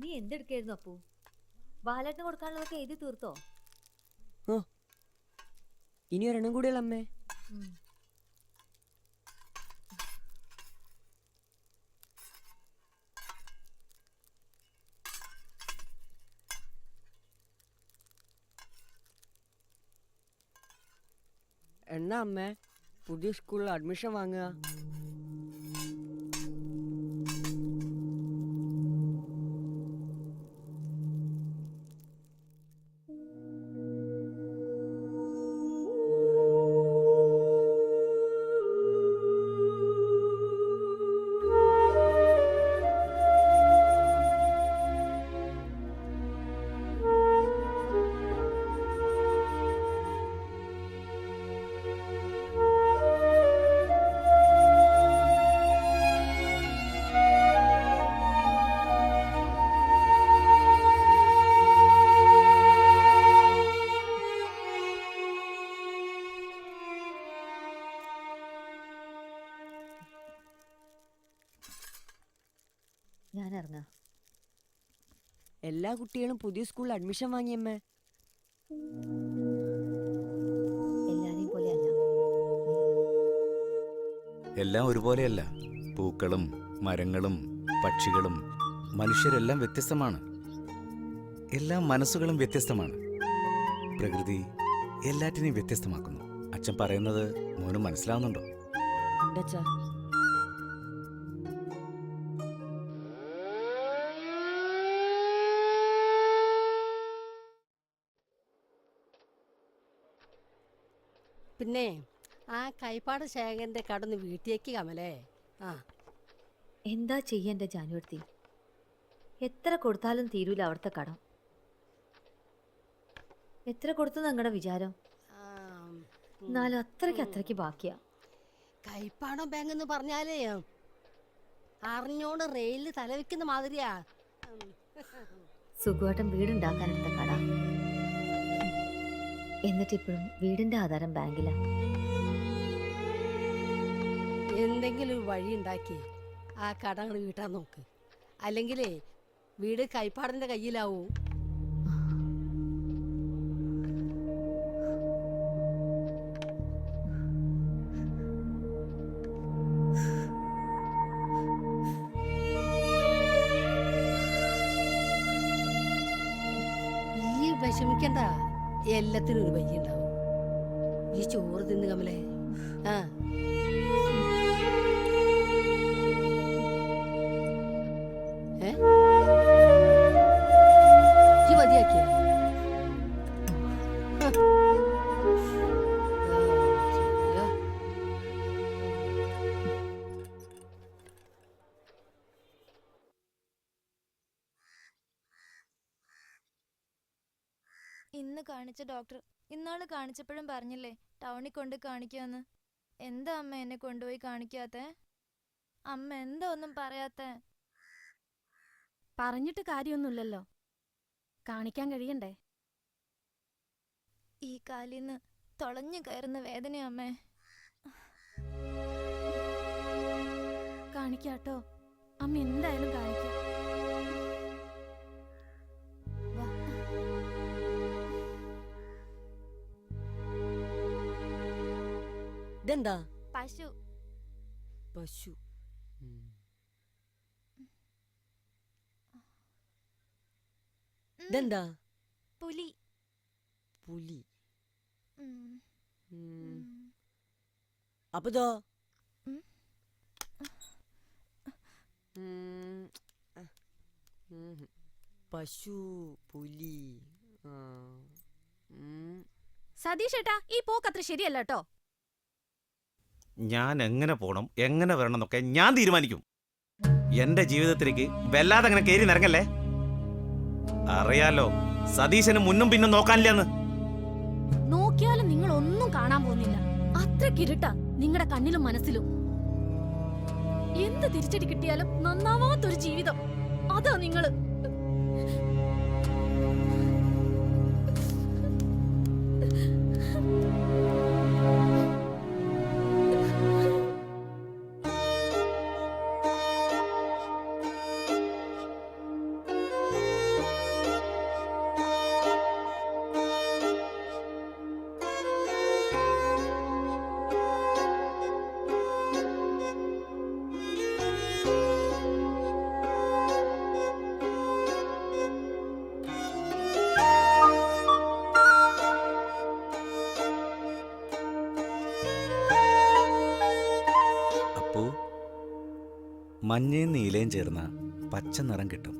നീ എന്തെടുക്കായിരുന്നു അപ്പു? ബാലേട്ടന് കൊടുക്കാനുള്ളതൊക്കെ എഴുതി തീർത്തോ? ഇനി ഒരെണ്ണം കൂടിയല്ല അമ്മേ. എന്നാ അമ്മേ പുതിയ സ്കൂളിൽ അഡ്മിഷൻ വാങ്ങുക? എല്ലാ കുട്ടികളും പുതിയ സ്കൂളിൽ അഡ്മിഷൻ വാങ്ങിയമ്മേ. എല്ലാരെയും പോലെയല്ല. എല്ലാം ഒരുപോലെയല്ല. പൂക്കളും മരങ്ങളും പക്ഷികളും മനുഷ്യരെല്ലാം വ്യത്യസ്തമാണ്. എല്ലാ മനസ്സുകളും വ്യത്യസ്തമാണ്. പ്രകൃതി എല്ലാറ്റിനെയും വ്യത്യസ്തമാക്കുന്നു. അച്ഛൻ പറയുന്നത് മോന് മനസ്സിലാവുന്നുണ്ടോ? ഉണ്ടച്ചാ. പിന്നെ ആ കൈപ്പാട് ശേഖരന്റെ കടന്ന് വീട്ടിലേക്ക് കമലേ. ആ എന്താ ചെയ്യന്റെ ജാനുവടുത്തി? എത്ര കൊടുത്താലും തീരൂല അവിടുത്തെ കടം. എത്ര കൊടുത്തു നിങ്ങളുടെ വിചാരം? ആ, എന്നാലും അത്രയ്ക്ക് ബാക്കിയാ. കൈപ്പാടം ബാങ്ക് എന്ന് പറഞ്ഞാലേ അറിഞ്ഞോണ്ട് റെയിലിൽ തലവെക്കുന്ന മാതിരിയാ. സുഖമായിട്ടും വീടുണ്ടാക്കാനെടുത്ത കട. എന്നിട്ടിപ്പോഴും വീടിന്റെ ആധാരം ബാങ്കിലാ. എന്തെങ്കിലും ഒരു വഴി ഉണ്ടാക്കി ആ കടങ്ങൾ വീട്ടാൻ നോക്ക്. അല്ലെങ്കിലേ വീട് കൈപ്പാടിന്റെ കയ്യിലാവൂ. ഈ വിഷമിക്കണ്ട, എല്ലാത്തിനും ഒരു വഴി ഉണ്ടാവും. ഈ ചോറ് തിന്ന് കമലേ. ആ മതിയാക്കിയ ഇന്ന് കാണിച്ച ഡോക്ടർ ഇന്നാള് കാണിച്ചപ്പോഴും പറഞ്ഞില്ലേ ടൗണിൽ കൊണ്ട് കാണിക്കാന്ന്. എന്താ അമ്മ എന്നെ കൊണ്ടുപോയി കാണിക്കാത്തെ? അമ്മ എന്താ ഒന്നും പറയാത്തെ? പറഞ്ഞിട്ട് കാര്യമൊന്നുമില്ലല്ലോ, കാണിക്കാൻ കഴിയണ്ടേ? ഈ കാലിന്ന് തുളഞ്ഞു കയറുന്ന വേദന അമ്മേ. കാണിക്കാട്ടോ, അമ്മ എന്തായാലും കാണിക്കാം. ഇതെന്താ? പശു. പശു. ഇതെന്താ? പുലി. പുലി. ഉം. അപ്പതോ? ഉം. പശു, പുലി. സതീഷ് ഏട്ടാ, ഈ പോക്കത്ര ശരിയല്ല കേട്ടോ. ഞാൻ എങ്ങനെ പോണം, എങ്ങനെ വരണം എന്നൊക്കെ ഞാൻ തീരുമാനിക്കും. എന്റെ ജീവിതത്തിലേക്ക് വല്ലാതെ അങ്ങനെ കയറി നിറങ്ങല്ലേ. അറിയാലോ സതീശന് മുന്നും പിന്നും നോക്കാനില്ലെന്ന്. നോക്കിയാലും നിങ്ങൾ ഒന്നും കാണാൻ പോകുന്നില്ല. അത്രക്കിരുട്ടാ നിങ്ങളുടെ കണ്ണിലും മനസ്സിലും. എന്ത് തിരിച്ചടി കിട്ടിയാലും നന്നാവാത്തൊരു ജീവിതം, അതാ നിങ്ങള്. മഞ്ഞയും നീലയും ചേർന്ന പച്ച നിറം കിട്ടും.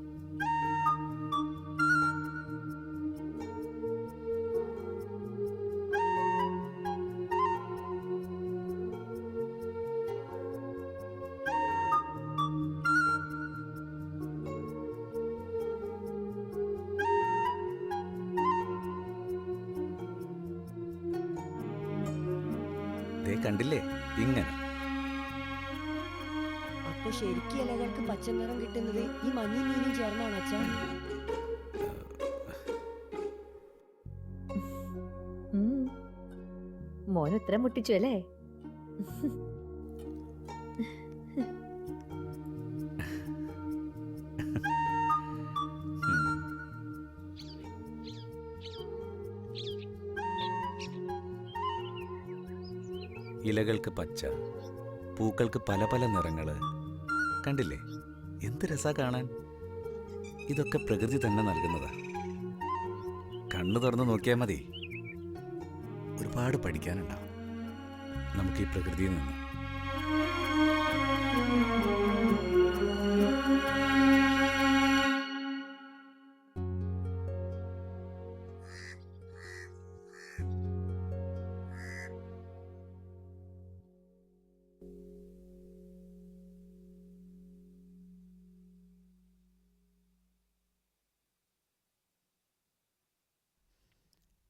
കണ്ടില്ലേ ഇങ്ങനെ. അപ്പൊ ശരിക്കും ഇലകൾക്ക് പച്ച നിറം കിട്ടുന്നത് ഈ മഞ്ഞയും നീലയും ചേർന്നാണ് അച്ഛാ? മോൻ ഉത്തരം മുട്ടിച്ചു അല്ലേ? ഇലകൾക്ക് പച്ച, പൂക്കൾക്ക് പല പല നിറങ്ങള്. കണ്ടില്ലേ, എന്ത് രസാ കാണാൻ. ഇതൊക്കെ പ്രകൃതി തന്നെ നൽകുന്നതാ. കണ്ണു തുറന്ന് നോക്കിയാൽ മതി, ഒരുപാട് പഠിക്കാനുണ്ടാവും നമുക്ക് ഈ പ്രകൃതിയിൽ നിന്ന്.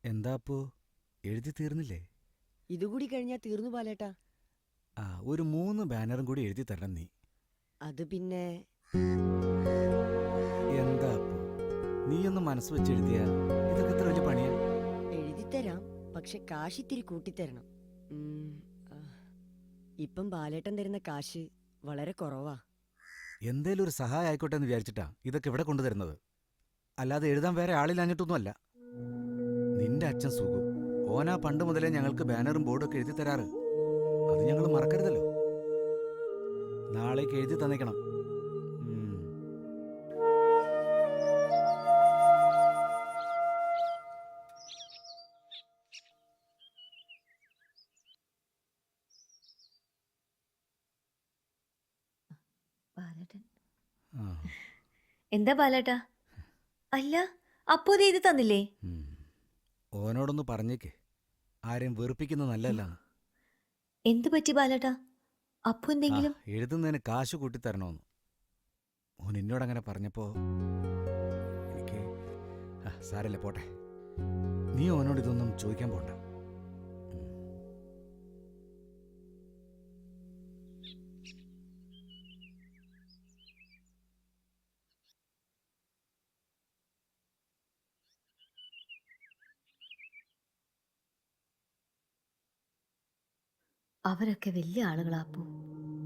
എന്താ അപ്പോ, എഴുതി തീർന്നില്ലേ? ഇതുകൂടി കഴിഞ്ഞാ തീർന്നു ബാലേട്ടാ. ആ, ഒരു 3 ബാനറും കൂടി എഴുതി തരണം നീ. അത് പിന്നെ എന്താ അപ്പോ, നീയൊന്ന് മനസ്സ് വെച്ച് എഴുതിയാ ഇതൊക്കെ എത്ര വലിയ പണിയാ? എഴുതിത്തരാം, പക്ഷെ കാശ് ഇത്തിരി കൂട്ടിത്തരണം. ആ, ഇപ്പം ബാലേട്ടൻ തരുന്ന കാശ് വളരെ കുറവാ. എന്തേലും ഒരു സഹായം ആയിക്കോട്ടെ എന്ന് വിചാരിച്ചിട്ടാ ഇതൊക്കെ ഇവിടെ കൊണ്ടുതരുന്നത്. അല്ലാതെ എഴുതാൻ വേറെ ആളില്ലാഞ്ഞിട്ടൊന്നുമല്ല. നിന്റെ അച്ഛൻ സുഖു, ഓനാ പണ്ട് മുതലേ ഞങ്ങൾക്ക് ബാനറും ബോർഡൊക്കെ എഴുതി തരാറ്. അത് ഞങ്ങൾ മറക്കരുതല്ലോ. നാളേക്ക് എഴുതി തന്നേക്കണം. ബാലേട്ടൻ ആ. എന്താ ബാലേട്ടാ? അല്ല, അപ്പോ ഇത് എഴുതി തന്നില്ലേ? ഓനോടൊന്ന് പറഞ്ഞേക്ക്, ആരെയും വെറുപ്പിക്കുന്നത് നല്ലല്ല. എന്ത് പറ്റി ബാലേട്ടാ? അപ്പോ എന്തെങ്കിലും? എഴുതുന്നതിന് കാശ് കൂട്ടിത്തരണമെന്ന് ഓൻ എന്നോടങ്ങനെ പറഞ്ഞപ്പോ എനിക്ക് സാരല്ലേ, പോട്ടെ. നീ ഓനോട് ഇതൊന്നും ചോദിക്കാൻ പോണ്ട. അവരൊക്കെ വലിയ ആളുകളാ അപ്പു.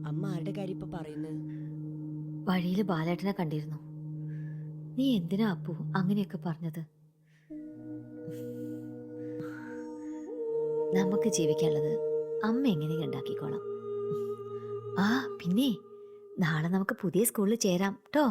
അമ്മ ആരുടെ കാര്യം ഇപ്പൊ പറയുന്നത്? വഴിയില് ബാലേട്ടനെ കണ്ടിരുന്നു. നീ എന്തിനാ അപ്പു അങ്ങനെയൊക്കെ പറഞ്ഞത്? നമുക്ക് ജീവിക്കാനുള്ളത് അമ്മ എങ്ങനെയും ഉണ്ടാക്കിക്കോളാം. ആ പിന്നെ നാളെ നമുക്ക് പുതിയ സ്കൂളിൽ ചേരാം ട്ടോ.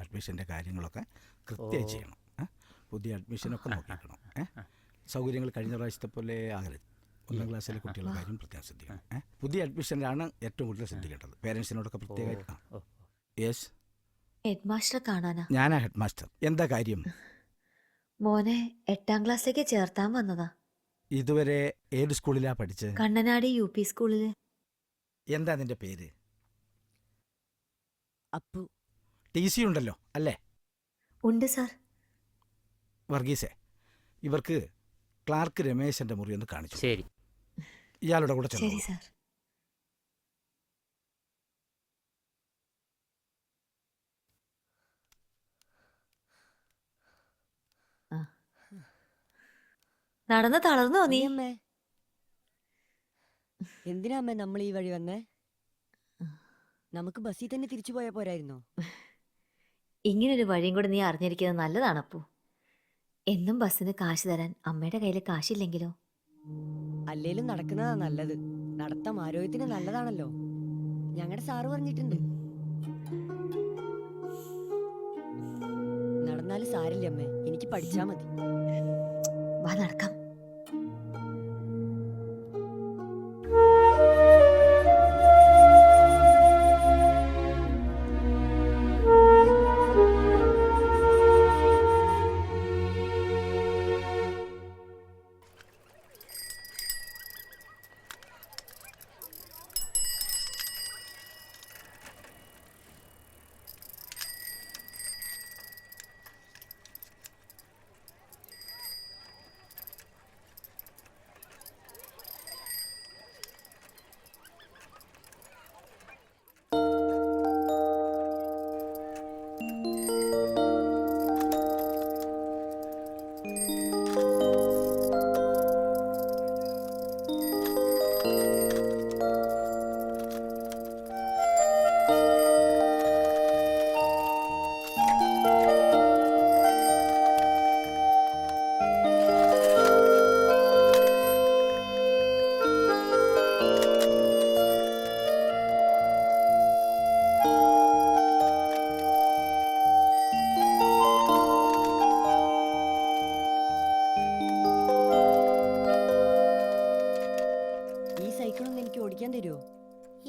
അഡ്മിഷൻ്റെ കാര്യങ്ങളൊക്കെ കൃത്യമായി ചെയ്യണം. പുതിയ അഡ്മിഷനൊക്കെ നോക്കിക്കണം. സൗകര്യങ്ങൾ കഴിഞ്ഞ പ്രാവശ്യത്തെ പോലെ ആകരുത്. 1ാം ക്ലാസ്സിലെ കുട്ടികളുടെ കാര്യം പ്രത്യേകം ശ്രദ്ധിക്കണം. പുതിയ അഡ്മിഷനിലാണ് ഏറ്റവും കൂടുതൽ ശ്രദ്ധിക്കേണ്ടത്. പേരൻസിനോടൊക്കെ പ്രത്യേകമായിട്ട്. യെസ്, ഹെഡ് മാസ്റ്ററെ കാണാനാ. ഞാനാ ഹെഡ് മാസ്റ്റർ. എന്താ കാര്യം? മോനെ 8ാം ക്ലാസ്സിലേക്ക് ചേർത്താൻ വന്നതാ. ഇതുവരെ ഏത് സ്കൂളിലാ പഠിച്ചത്? കണ്ണനാടി UP സ്കൂളില്. എന്താ നിന്റെ പേര്? അപ്പു. TC ഉണ്ടല്ലോ അല്ലേ? ഉണ്ട് സാർ. വർഗീസേ, ഇവർക്ക് ക്ലാർക്ക് രമേശന്റെ മുറി ഒന്ന് കാണിച്ചു. ശരി. ഇയാളുടെ കൂടെ ശരി ചെന്നു. സാർ. നടന്ന് തളർന്നോ നീ? അമ്മേ, എന്തിനാ അമ്മേ നമ്മൾ ഈ വഴി വന്നേ? നമുക്ക് ബസ്സിൽ തന്നെ തിരിച്ചു പോയാ പോരായിരുന്നോ? ഇങ്ങനൊരു വഴിയും കൂടെ നീ അറിഞ്ഞിരിക്കുന്നത് നല്ലതാണപ്പൂ. എന്നും ബസ്സിന് കാശ് തരാൻ അമ്മയുടെ കയ്യിൽ കാശില്ലെങ്കിലോ? അല്ലേലും നടക്കുന്നതാ നല്ലത്. നടത്തം ആരോഗ്യത്തിന് നല്ലതാണല്ലോ. ഞങ്ങളുടെ സാറ് പറഞ്ഞിട്ടുണ്ട്. നടന്നാലും സാരില്ല അമ്മേ, എനിക്ക് പഠിച്ചാ മതി. വാ നടക്കാം.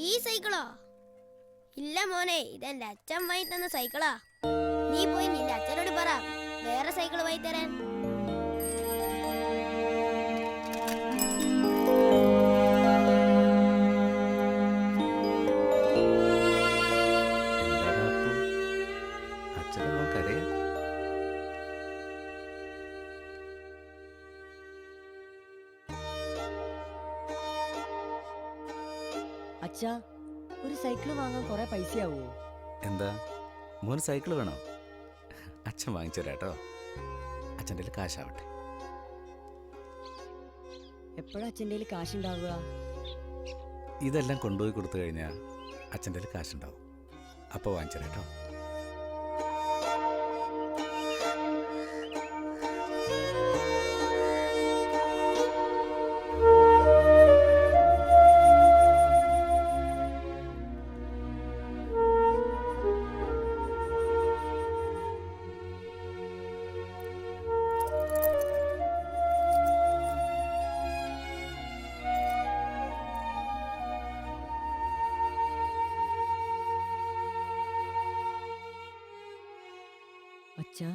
ഈ സൈക്കിളോ? ഇല്ല മോനെ, ഇതെന്റെ അച്ഛൻ വാങ്ങി തന്ന സൈക്കിളാ. നീ പോയി നിന്റെ അച്ഛനോട് പറ വേറെ സൈക്കിൾ വാങ്ങി തരാൻ. എന്താണ് അപ്പു? അച്ഛനെ നോക്കറിയാം. അച്ഛാ, ഒരു സൈക്കിൾ വാങ്ങാൻ കുറെ പൈസയാവോ? എന്താ മോന് സൈക്കിൾ വേണോ? അച്ഛൻ വാങ്ങിച്ചു തരാട്ടോ. അച്ഛൻ്റെ കയ്യിൽ കാശാവട്ടെ. എപ്പോഴാ അച്ഛൻ്റെ കയ്യിൽ കാശുണ്ടാവുക? ഇതെല്ലാം കൊണ്ടുപോയി കൊടുത്തു കഴിഞ്ഞാൽ അച്ഛൻ്റെ കയ്യിൽ കാശുണ്ടാവും. അപ്പോൾ വാങ്ങിച്ചു തരാട്ടോ. അച്ഛാ,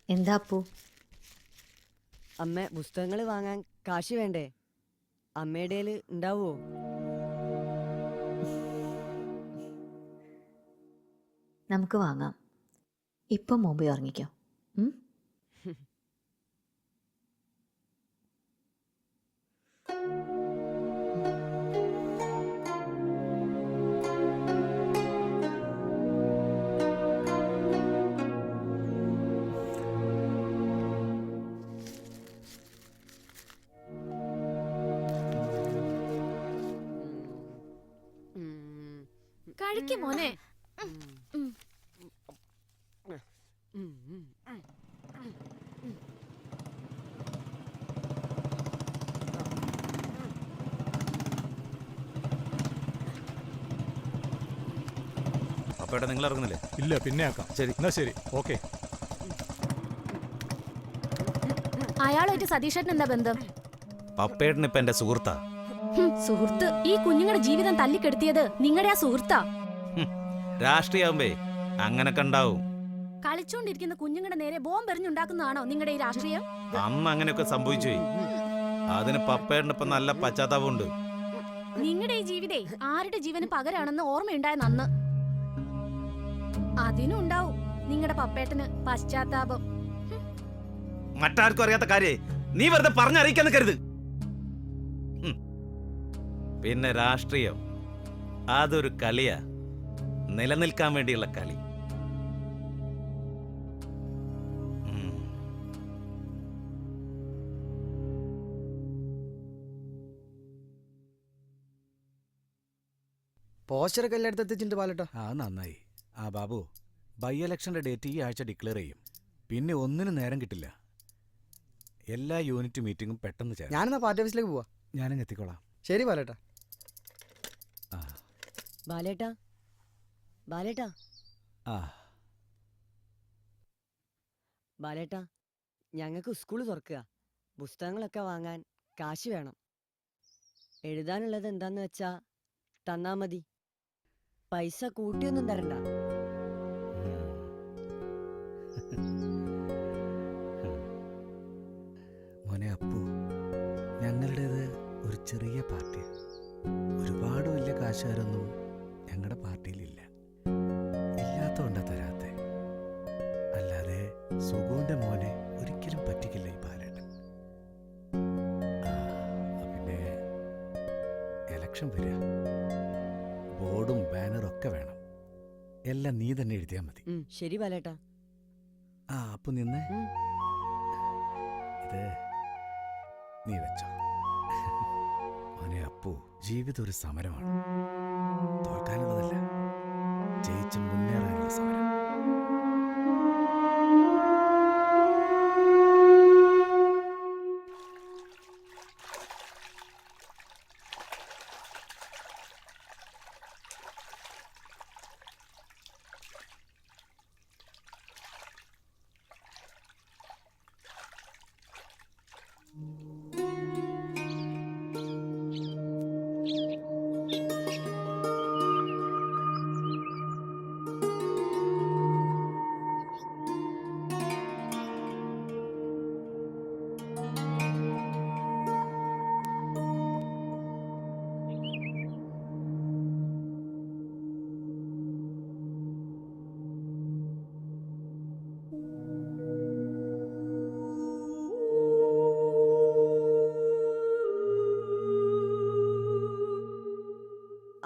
എന്താ അപ്പു? അമ്മ പുസ്തകങ്ങൾ വാങ്ങാൻ കാശ് വേണ്ടേ? അമ്മയുടെ കയ്യിൽ ഉണ്ടാവോ? നമുക്ക് വാങ്ങാം. ഇപ്പം മുമ്പേ ഉറങ്ങിക്കോ. ഉം? കഴിക്കും മോനെ. അപ്പേട്ടാ നിങ്ങൾ ഇറങ്ങുന്നില്ലേ? ഇല്ല, പിന്നെ ആക്കാം. ശരി. എന്നാ ശരി, ഓക്കെ. അയാളായിട്ട് സതീഷേട്ടൻ എന്താ ബന്ധം? പപ്പേട്ടൻ ഇപ്പൊ എന്റെ സുഹൃത്താ. സുഹൃത്ത്? ഈ കുഞ്ഞുങ്ങളുടെ ജീവിതം തല്ലിക്കെടുത്തിയത് നിങ്ങളുടെ ആ സുഹൃത്താ. രാഷ്ട്രീയാവുമ്പേ അങ്ങനൊക്കെ ഉണ്ടാവും. കളിച്ചോണ്ടിരിക്കുന്ന കുഞ്ഞുങ്ങളുടെ നേരെ ബോംബെറിഞ്ഞുണ്ടാക്കുന്നതാണോ നിങ്ങളുടെ ഈ രാഷ്ട്രീയം? അന്ന് അങ്ങനെയൊക്കെ സംഭവിച്ചു. അതിന് പപ്പേട്ടന് ഇപ്പൊ നല്ല പശ്ചാത്താപമുണ്ട്. നിങ്ങളുടെ ഈ ജീവിതേ ആരുടെ ജീവന് പകരാണെന്ന് ഓർമ്മയുണ്ടായ നന്ന്. അതിനും ഉണ്ടാവും നിങ്ങളുടെ പപ്പേട്ടന് പശ്ചാത്താപം. മറ്റാർക്കും അറിയാത്ത കാര്യേ നീ വെറുതെ പറഞ്ഞറിയിക്കാന്ന് കരുത്. പിന്നെ രാഷ്ട്രീയം അതൊരു കളിയാ, നിലനിൽക്കാൻ വേണ്ടിയുള്ള കളി. പോസ്റ്ററൊക്കെ എല്ലായിടത്തും എത്തിച്ചിട്ടുണ്ട് പാലട്ടോ. ആ നന്നായി. ആ ബാബു, ബൈ ഇലക്ഷന്റെ ഡേറ്റ് ഈ ആഴ്ച ഡിക്ലെയർ ചെയ്യും. പിന്നെ ഒന്നിനും നേരം കിട്ടില്ല. എല്ലാ യൂണിറ്റ് മീറ്റിംഗും പെട്ടെന്ന് ചേരാം. ഞാനെന്നാ പാർട്ടി ഓഫീസിലേക്ക് പോവാ. ഞാനങ്ങ് എത്തിക്കോളാം. ശരി പാലട്ടാ. ആ ബാലേട്ടാ, ബാലേട്ടാ, ആ ബാലേട്ടാ, ഞങ്ങൾക്ക് സ്കൂൾ തുറക്കുക. പുസ്തകങ്ങളൊക്കെ വാങ്ങാൻ കാശ് വേണം. എഴുതാനുള്ളത് എന്താന്ന് വെച്ചാ തന്നാ മതി. പൈസ കൂട്ടിയൊന്നും തരണ്ട. മോനെ അപ്പു, ഞങ്ങളുടേത് ഒരു ചെറിയ പാർട്ടിയാണ്. ഒരുപാട് വലിയ കാശുകാരൊന്നും ഞങ്ങളുടെ പാർട്ടിയിലില്ല. ഇല്ലാത്തതുകൊണ്ടാ തരാത്തെ. അല്ലാതെ സുഗുവിന്റെ മോനെ ഒരിക്കലും പറ്റിക്കില്ല ഈ പാലേട്ടൻ. പിന്നെ ഇലക്ഷൻ വരിക, ബോർഡും ബാനറും ഒക്കെ വേണം. എല്ലാം നീ തന്നെ എഴുതിയാൽ മതി. ശരി ബാലേട്ടാ. ആ അപ്പു നിന്നേ, ഉം. ഇത് നീ വെച്ചോ. മോനെ അപ്പു, ജീവിതം ഒരു സമരമാണ്. തോൽക്കാനുള്ളതല്ല, ജയിച്ച് മുന്നേറാനുള്ള സമരം.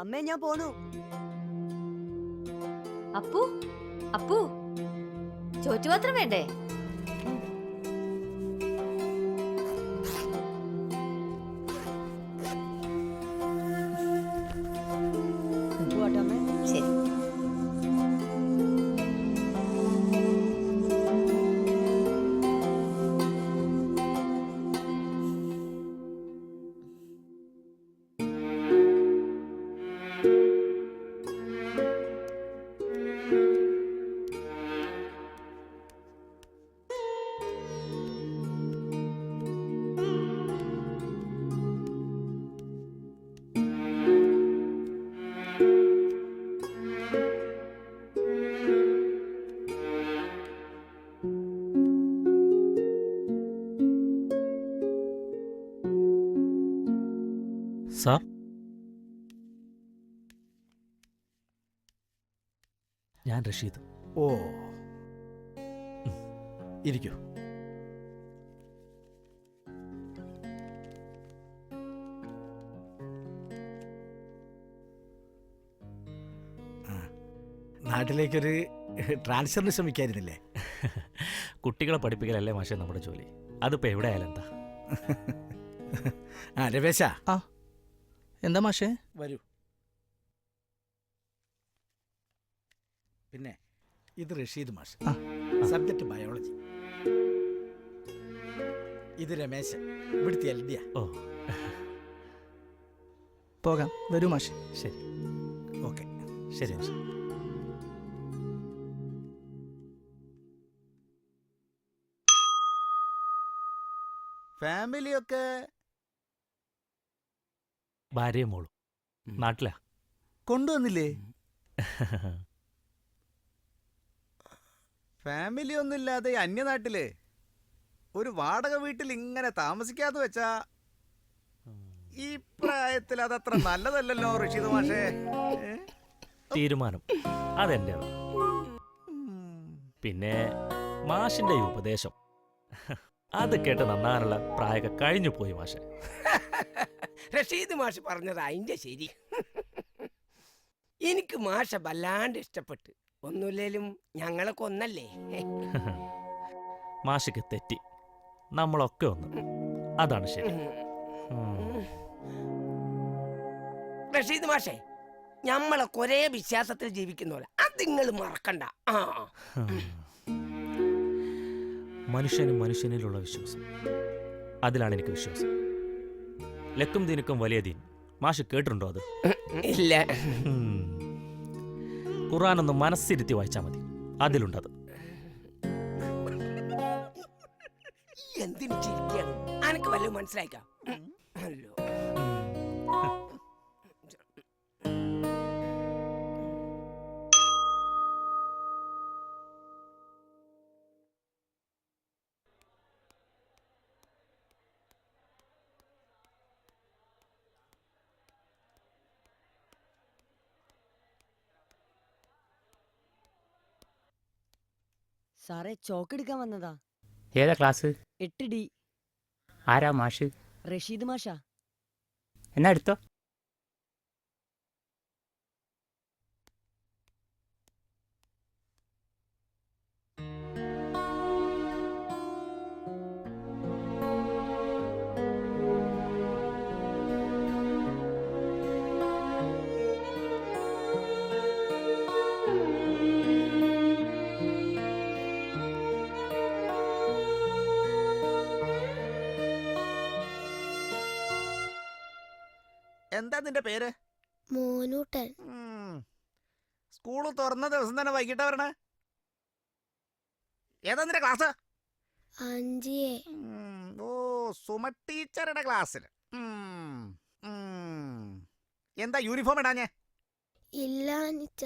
അമ്മേ ഞാൻ പോന്നു. അപ്പു അപ്പു ചോറ്റുപാത്രം വേണ്ടേ? പോട്ടെ അമ്മേ. ശരി. സാർ, ഞാൻ റഷീദ്. ഓ, ഇരിക്കൂ. നാട്ടിലേക്കൊരു ട്രാൻസ്ഫറിന് ശ്രമിക്കായിരുന്നില്ലേ? കുട്ടികളെ പഠിപ്പിക്കലല്ലേ മാഷെ നമ്മുടെ ജോലി. അതിപ്പോ എവിടെ ആയാലും എന്താ. ആ രമേശ, എന്താ മാഷേ? വരൂ. പിന്നെ ഇത് റഷീദ് മാഷ്, സബ്ജക്ട് ബയോളജി. ഇത് രമേശൻ, ഇവിടുത്തെ എൽഡിയ. ഓ, പോകാം. വരൂ മാഷേ. ശരി. ഓക്കെ. ശരി മാഷെ. ഫാമിലിയൊക്കെ ഭാര്യയും മോളും നാട്ടിലാ. കൊണ്ടുവന്നില്ലേ? ഫാമിലി ഒന്നുമില്ലാതെ അന്യനാട്ടില് ഒരു വാടക വീട്ടിൽ ഇങ്ങനെ താമസിക്കാന്ന് വെച്ചാ ഈ പ്രായത്തിൽ അതത്ര നല്ലതല്ലല്ലോ റഷീദ് മാഷേ. തീരുമാനം അതെന്റേതാ. പിന്നെ മാഷിന്റെ ഈ ഉപദേശം അത് കേട്ട് നന്നാനുള്ള പ്രായമൊക്കെ കഴിഞ്ഞു പോയി മാഷെ. റഷീദ് മാഷ് പറഞ്ഞത് അതിന്റെ ശരി. എനിക്ക് മാഷ വല്ലാണ്ട് ഇഷ്ടപ്പെട്ട്. ഒന്നുമില്ലേലും ഞങ്ങളൊക്കെ ഒന്നല്ലേ. മാഷിക്ക് തെറ്റി, നമ്മളൊക്കെ ഒന്ന്. അതാണ് ശരി. റഷീദ് മാഷേ, ഞമ്മളൊക്കെ ഒരേ വിശ്വാസത്തിൽ ജീവിക്കുന്നോലെ അത് നിങ്ങൾ മറക്കണ്ട. മനുഷ്യനിലുള്ള വിശ്വാസം, അതിലാണ് എനിക്ക് വിശ്വാസം. ലക്കും ദീനുക്കും വലിയ ദീൻ. മാഷ് കേട്ടിട്ടുണ്ടോ അത്? ഇല്ല. ഖുർആനൊന്ന് മനസ്സിരുത്തി വായിച്ചാൽ മതി, അതിലുണ്ടത്. എന്തിനു ചിരിക്കാണ്? അനക്ക് വല്ലതും മനസ്സിലാക്കാം. അല്ലോ, സാറേ ചോക്ക് എടുക്കാൻ വന്നതാ. ഏതാ ക്ലാസ്? 8D. ആരാ മാഷ്? റഷീദ് മാഷാ. എന്നാ എടുത്തോ. എന്താ നിന്റെ പേര്? മോനൂട്ടൻ. സ്കൂള് തുറന്ന ദിവസം തന്നെ വൈകിട്ടാ വരണേ? ഏതാ നിന്റെ ക്ലാസ്? 5A. ഓ, സുമ ടീച്ചറുടെ ക്ലാസ്സിൽ. എന്താ യൂണിഫോം ഇടാഞ്ഞേ? ഇല്ല നിച്ച.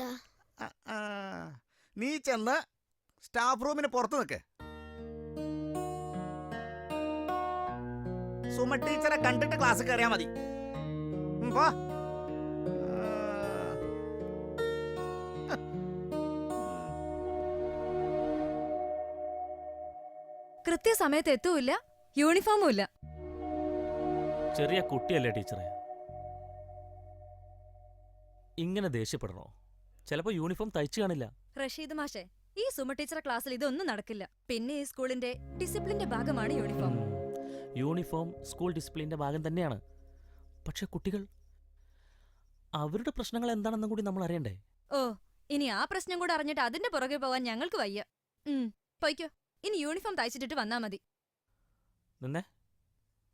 നീ ചെന്ന് സ്റ്റാഫ് റൂമിന് പുറത്ത് നിൽക്ക്. സുമ ടീച്ചറെ കണ്ടിട്ട് ക്ലാസ് കയറിയാ മതി. പോ. കൃത്യസമയത്ത് എത്തൂല്ല, യൂണിഫോമും ഇല്ല. ചെറിയ കുട്ടിയല്ലേ ടീച്ചറെ? ഇങ്ങനെ ദേഷ്യപ്പെടണോ? ചിലപ്പോൾ യൂണിഫോം തയ്ച്ചു കാണില്ല. റഷീദ് മാഷെ, ഈ സുമ ടീച്ചറെ ക്ലാസ്സിൽ ഇതൊന്നും നടക്കില്ല. പിന്നെ ഈ സ്കൂളിന്റെ ഡിസിപ്ലിന്റെ ഭാഗമാണ് യൂണിഫോം. യൂണിഫോം സ്കൂൾ ഡിസിപ്ലിന്റെ ഭാഗം തന്നെയാണ്. പക്ഷെ കുട്ടികൾ അവരുടെ പ്രശ്നങ്ങൾ എന്താണെന്നും കൂടി നമ്മൾ അറിയണ്ടേ? ഓ, ഇനി ആ പ്രശ്നം കൂടെ അറിഞ്ഞിട്ട് അതിന്റെ പുറകെ പോവാൻ ഞങ്ങൾക്ക് വയ്യ. പൊയ്ക്കോ, ഇനി യൂണിഫോം തയ്ച്ചിട്ടിട്ട് വന്നാ മതി. നിന്നെ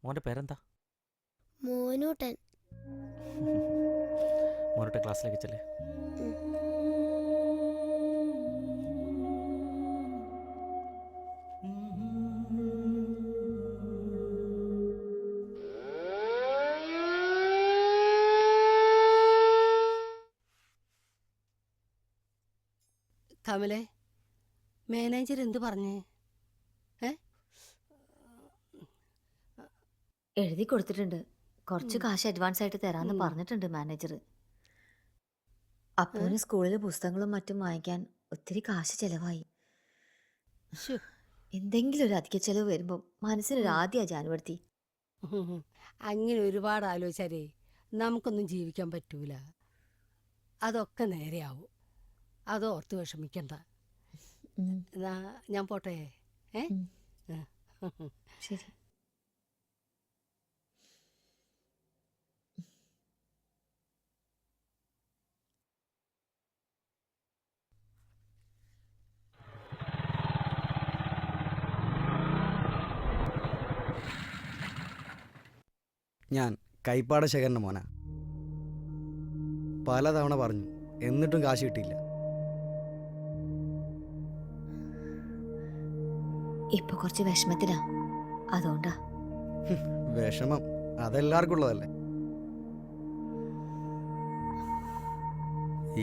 മോന്റെ പേരെന്താ? മോനൂട്ടൻ. മോനോട്ടെ ക്ലാസ്സിലേക്ക് ചെല്ലേ. കമലേ, മാനേജർ എന്ത് പറഞ്ഞേ? എഴുതി കൊടുത്തിട്ടുണ്ട്. കുറച്ച് കാശ് അഡ്വാൻസ് ആയിട്ട് തരാമെന്ന് പറഞ്ഞിട്ടുണ്ട് മാനേജർ. അപ്പൂന് സ്കൂളിൽ പുസ്തകങ്ങളും മറ്റും വാങ്ങിക്കാൻ ഒത്തിരി കാശ് ചെലവായി. എന്തെങ്കിലും ഒരു അധിക ചെലവ് വരുമ്പോൾ മനസ്സിലൊരു ആദ്യ ജാനുവടുത്തി. അങ്ങനെ ഒരുപാട് ആലോചിച്ചാലേ നമുക്കൊന്നും ജീവിക്കാൻ പറ്റൂല. അതൊക്കെ നേരെയാവും. അതോർത്ത് വിഷമിക്കണ്ട. ഞാൻ പോട്ടെ. ശരി. ഞാൻ കൈപ്പാട ശേഖരൻ്റെ മോനാ. പലതവണ പറഞ്ഞു, എന്നിട്ടും കാശ് കിട്ടിയില്ല. ഇപ്പൊ കുറച്ച് വിഷമത്തിലാ, അതുകൊണ്ടാ. വിഷമം അതെല്ലാവർക്കും ഉള്ളതല്ലേ.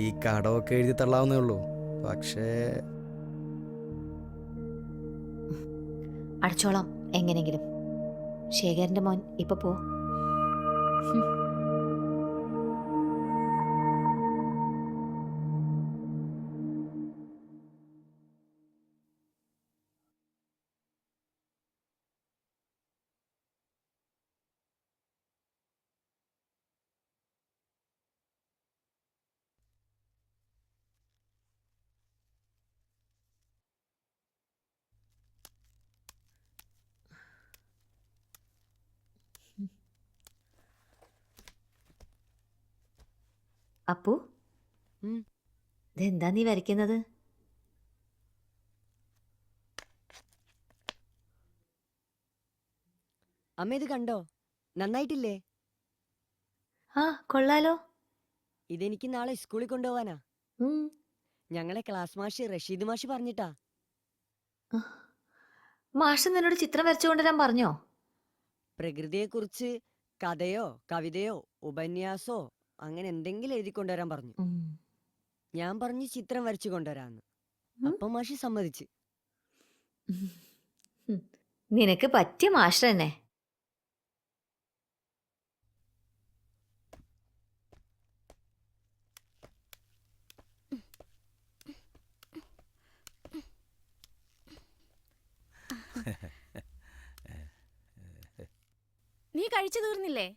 ഈ കടമൊക്കെ എഴുതി തള്ളാവുന്നേ ഉള്ളൂ. പക്ഷേ അടച്ചോളാം എങ്ങനെങ്കിലും. ശേഖരന്റെ മോൻ ഇപ്പൊ പോ. അപ്പു, ഇതെന്താ നീ വരയ്ക്കുന്നത്? അമ്മ ഇത് കണ്ടോ? നന്നായിട്ടില്ലേ? ആ, കൊള്ളാലോ. ഇതെനിക്ക് നാളെ സ്കൂളിൽ കൊണ്ടുപോവാനാ. ഞങ്ങളെ ക്ലാസ് മാഷ് റഷീദ് മാഷ് പറഞ്ഞിട്ടാ. മാഷ് നിന്നോട് ചിത്രം വരച്ചുകൊണ്ടുവരാൻ പറഞ്ഞോ? പ്രകൃതിയെക്കുറിച്ച് കഥയോ കവിതയോ ഉപന്യാസോ അങ്ങനെ എന്തെങ്കിലും എഴുതി കൊണ്ടുവരാൻ പറഞ്ഞു. ഞാൻ പറഞ്ഞു ചിത്രം വരച്ചു കൊണ്ടുവരാന്ന്. അപ്പം മാഷി സമ്മതിച്ച്. നിനക്ക് പറ്റിയ മാഷ് തന്നെ. നീ കഴിച്ചു തീർന്നില്ലേ?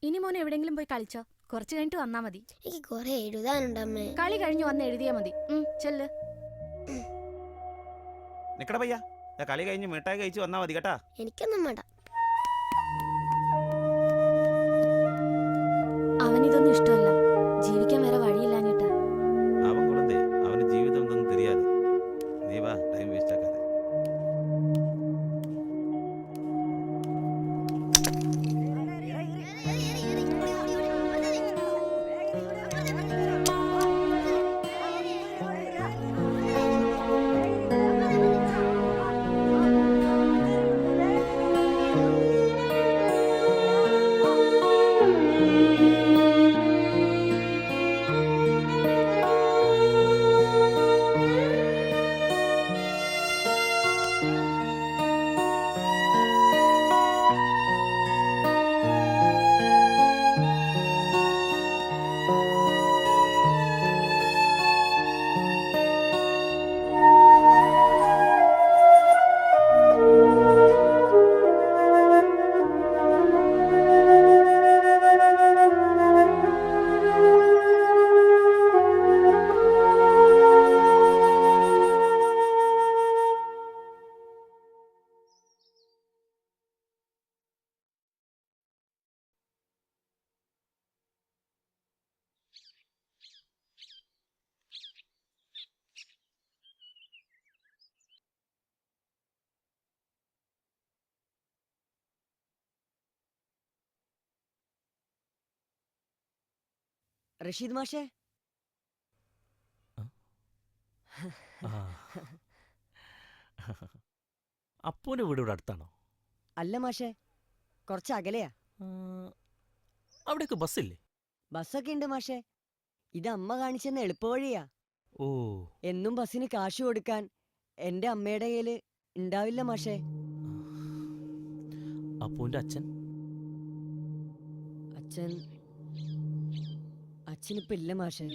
ഇനി മോനെ എവിടെയെങ്കിലും പോയി കളിച്ചോ. കുറച്ച് കഴിഞ്ഞിട്ട് വന്നാ മതി. എനിക്ക് കുറെ എഴുതാനുണ്ടമ്മേ. കളി കഴിഞ്ഞ് വന്ന് എഴുതിയാ മതി. ചെല്ല്. നിക്കട പയ്യ, കളി കഴിഞ്ഞ് മിഠായി കഴിച്ച് വന്നാ മതി കേട്ടാ. എനിക്കൊന്നും വേണ്ട. അവനിതൊന്നും ഇഷ്ടമല്ല. ജീവിക്കാൻ വേറെ വഴിയില്ലാഞ്ഞിട്ടാ. അവൻ കുളന്തേ, അവന് ജീവിതം എന്തൊന്നും தெரியாது. നീ വാ, ടൈം വേസ്റ്റ് ആക്കാതെ. റഷീദ് മാഷേ. അപ്പൂൻ്റെ വീട് ഇവിടെ അടുത്താണോ? അല്ല മാഷേ, കുറച്ച് അകലെയാ. അവിടേക്ക് ബസ്സില്ലേ? ബസ്സൊക്കെ ഉണ്ട് മാഷേ. ഇത് അമ്മ കാണിച്ചെന്ന എളുപ്പവഴിയാ. ഓ, എന്നും ബസ്സിന് കാശ് കൊടുക്കാൻ എന്റെ അമ്മയുടെ കയ്യില് ഉണ്ടാവില്ല മാഷേ. അപ്പൂൻ്റെ അച്ഛൻ? അച്ഛനിപ്പ ഇല്ല മാഷേ.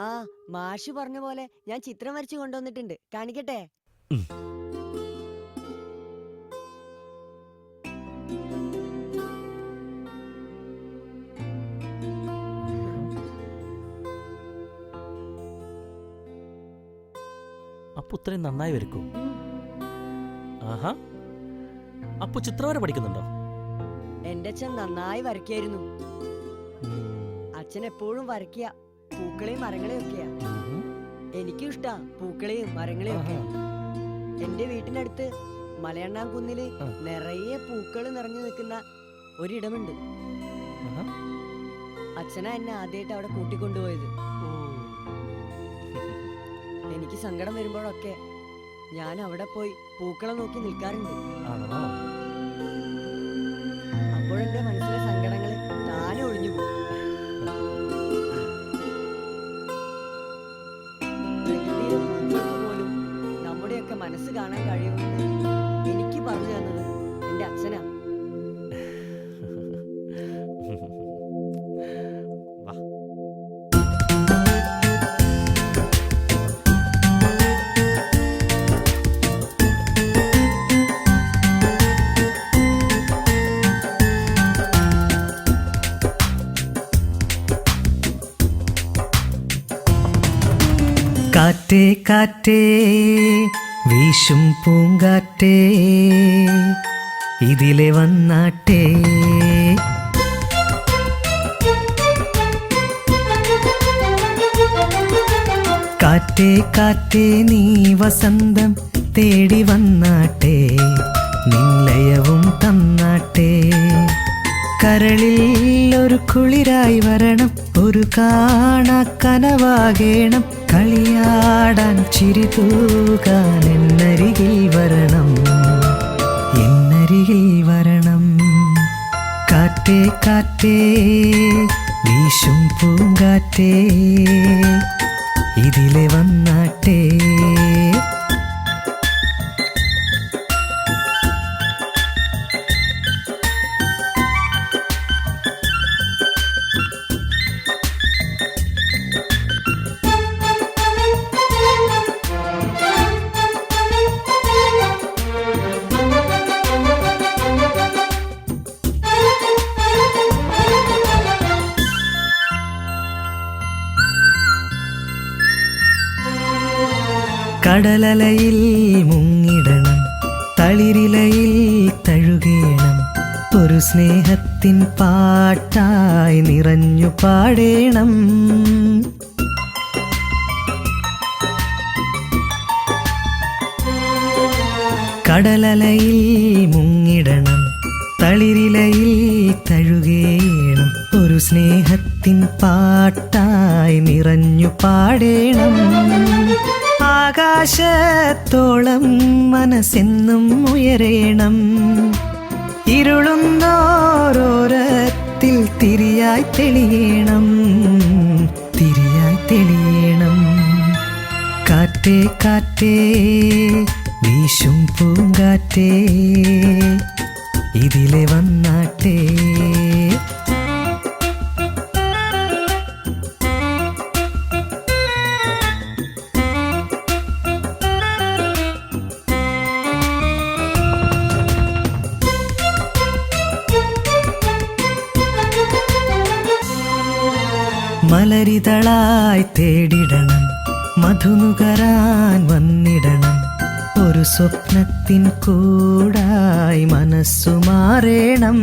ആ, മാഷ് പറഞ്ഞ പോലെ ഞാൻ ചിത്രം വരച്ചു കൊണ്ടുവന്നിട്ടുണ്ട്, കാണിക്കട്ടെ? അപ്പു ഇത്രയും നന്നായി വരക്കൂ? ആഹാ, അപ്പു ചിത്രവര പഠിക്കുന്നുണ്ടോ? എന്റെ അച്ഛൻ നന്നായി വരയ്ക്കായിരുന്നു. അച്ഛൻ എപ്പോഴും വരയ്ക്കുക പൂക്കളെയും മരങ്ങളെയും ഒക്കെയാ. എനിക്കും ഇഷ്ടാ പൂക്കളെയും മരങ്ങളെയും ഒക്കെ. എന്റെ വീട്ടിനടുത്ത് മലയണ്ണാംകുന്നില് നിറയെ പൂക്കള് നിറഞ്ഞു നിൽക്കുന്ന ഒരിടമുണ്ട്. അച്ഛനാ എന്നെ ആദ്യമായിട്ട് അവിടെ കൂട്ടിക്കൊണ്ടുപോയത്. എനിക്ക് സങ്കടം വരുമ്പോഴൊക്കെ ഞാൻ അവിടെ പോയി പൂക്കളെ നോക്കി നിൽക്കാറുണ്ട്. അപ്പോഴെന്റെ മനസ്സിലെ സങ്കടങ്ങള് താനെ ഒഴിഞ്ഞു പോകും. പ്രകൃതിയിലെ പൂക്കൾക്ക് പോലും നമ്മുടെയൊക്കെ മനസ്സ് കാണാൻ കഴിയുമെന്ന് എനിക്ക് പറഞ്ഞു തന്നത് എന്റെ അച്ഛനാ. കാറ്റേ കാറ്റേ വീശും പൂങ്കാറ്റേ ഇതിലെ വന്നാട്ടേ. കാറ്റേ കാറ്റേ നീ വസന്തം തേടി വന്നാട്ടേ, നിൻലയവും തന്നാട്ടേ. കരളിൽ ഒരു കുളിരായി വരണം, ഒരു കാണാ കനവാകേണം. കളിയാടാൻ ചിരി തൂകാൻ എന്നരികിൽ വരണം, എന്നരികിൽ വരണം. കാറ്റേ കാറ്റേ വീശും പൂങ്കാറ്റേ ഇതിലെ വന്നാട്ടേ. കടലലയിൽ മുങ്ങിടണം, തളിരിലയിൽ തഴുകേണം. ഒരു സ്നേഹത്തിൻ പാട്ടായി നിറഞ്ഞു പാടേണം. കടലലയിൽ മുങ്ങിടണം, തളിരിലയിൽ തഴുകേണം. ഒരു സ്നേഹത്തിൻ പാട്ടായി നിറഞ്ഞു പാടേണം. ആകാശത്തോളം മനസ്സെന്നും ഉയരേണം. ഇരുളുന്നോരോരത്തിൽ തിരിയായി തെളിയണം, തിരിയായി തെളിയണം. കാറ്റേ കാറ്റേ വീശും പൂങ്കാറ്റേ ഇതിലെ വന്നാട്ടേ. മലരിതളായി തേടിടണം, മധുനുകരാൻ വന്നിടണം. ഒരു സ്വപ്നത്തിൻ കൂടായി മനസ്സു മാറേണം.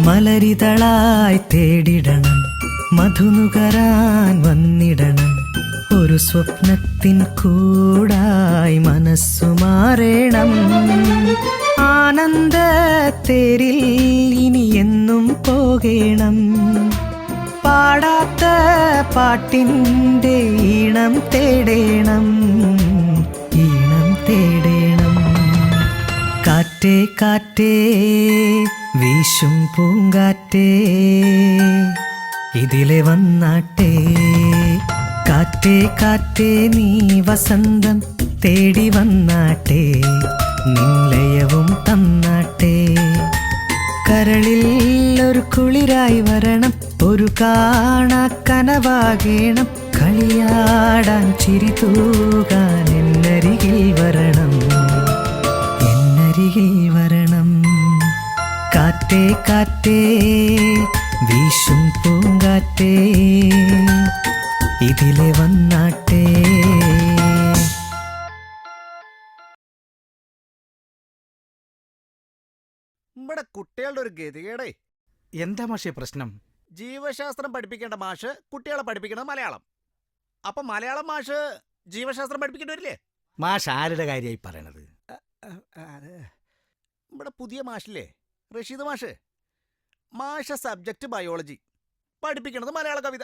മലരിതളായി തേടിടണം, മധുനുകരാൻ വന്നിടണം ഒരു സ്വപ്നത്തിൻ കൂടായി മനസ്സു മാറേണം ആനന്ദത്തേരിൽ ഇനി എന്നും പോകേണം പാടാത്ത പാട്ടിൻ്റെ ഈണം തേടേണം കാറ്റേ കാറ്റേ വീശും പൂങ്കാറ്റേ ഇതിലെ വന്നാട്ടെ കാറ്റേ കാറ്റേ നീ വസന്തം തേടി വന്നാട്ടെ നിലയവും തന്നാട്ടെ കരളിൽ ഒരു കുളിരായി വരണം ഒരു കാണാ കനവാകേണം കളിയാടാൻ ചിരി തൂകാൻ എന്നരികിൽ വരണം എന്നരികിൽ വരണം കാറ്റേ കാറ്റേ വീശും പൂങ്കാറ്റേ ഇതിലെ വന്നാട്ടെ നമ്മുടെ കുട്ടികളുടെ ഒരു ഗതികേടേ. എന്താ മാഷേ പ്രശ്നം? ജീവശാസ്ത്രം പഠിപ്പിക്കേണ്ട മാഷ് കുട്ടികളെ പഠിപ്പിക്കുന്നത് മലയാളം. അപ്പൊ മലയാളം മാഷ് ജീവശാസ്ത്രം പഠിപ്പിക്കേണ്ടി വരില്ലേ? മാഷ് ആരുടെ കാര്യമായി പറയണത്? നമ്മുടെ പുതിയ മാഷില്ലേ, റഷീദ് മാഷ്. മാഷ സബ്ജക്റ്റ് ബയോളജി, പഠിപ്പിക്കണത് മലയാള കവിത.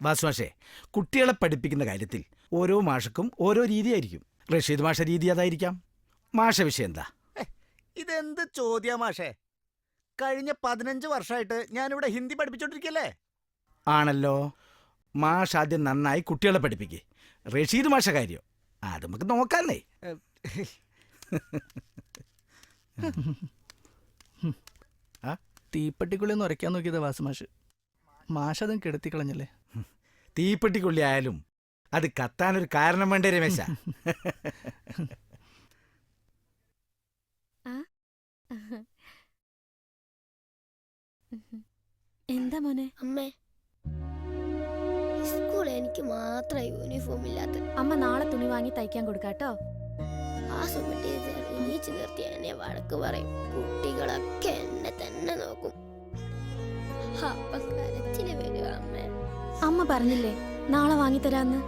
വാസു മാഷേ, കുട്ടികളെ പഠിപ്പിക്കുന്ന കാര്യത്തിൽ ഓരോ മാഷക്കും ഓരോ രീതിയായിരിക്കും. റഷീദ് മാഷ രീതി അതായിരിക്കാം. മാഷ വിഷയം എന്താ? ഇതെന്ത് ചോദ്യാ മാഷേ? കഴിഞ്ഞ 15 വർഷമായിട്ട് ഞാനിവിടെ ഹിന്ദി പഠിപ്പിച്ചോണ്ടിരിക്കല്ലേ. ആണല്ലോ. മാഷ് ആദ്യം നന്നായി കുട്ടികളെ പഠിപ്പിക്കേ. റഷീദ് മാഷ കാര്യം അത് നമുക്ക് നോക്കാല്ലേ. തീപ്പെട്ടിക്കുള്ളിൽ നിന്ന് ഉരയ്ക്കാൻ നോക്കിയത് വാസുമാഷ്. മാഷ് അതും കെടുത്തി കളഞ്ഞല്ലേ. തീപ്പെട്ടിക്കുള്ളി ആയാലും അത് കത്താനൊരു കാരണം വേണ്ടേ രമേശ? എന്താ മോനെ? അമ്മേ, സ്കൂൾ എനിക്ക് മാത്രം യൂണിഫോം ഇല്ലാത്ത. അമ്മ നാളെ തുണി വാങ്ങി തയ്ക്കാൻ കൊടുക്കാട്ടോ. ആ സുമ ടീച്ചർ എണീച്ച് നിർത്തി എന്നെ വഴക്ക് പറയും. കുട്ടികളൊക്കെ എന്നെ തന്നെ നോക്കും. അപ്പൊ കരച്ചില് വരിക അമ്മേ. അമ്മ പറഞ്ഞില്ലേ നാളെ വാങ്ങിത്തരാന്ന്?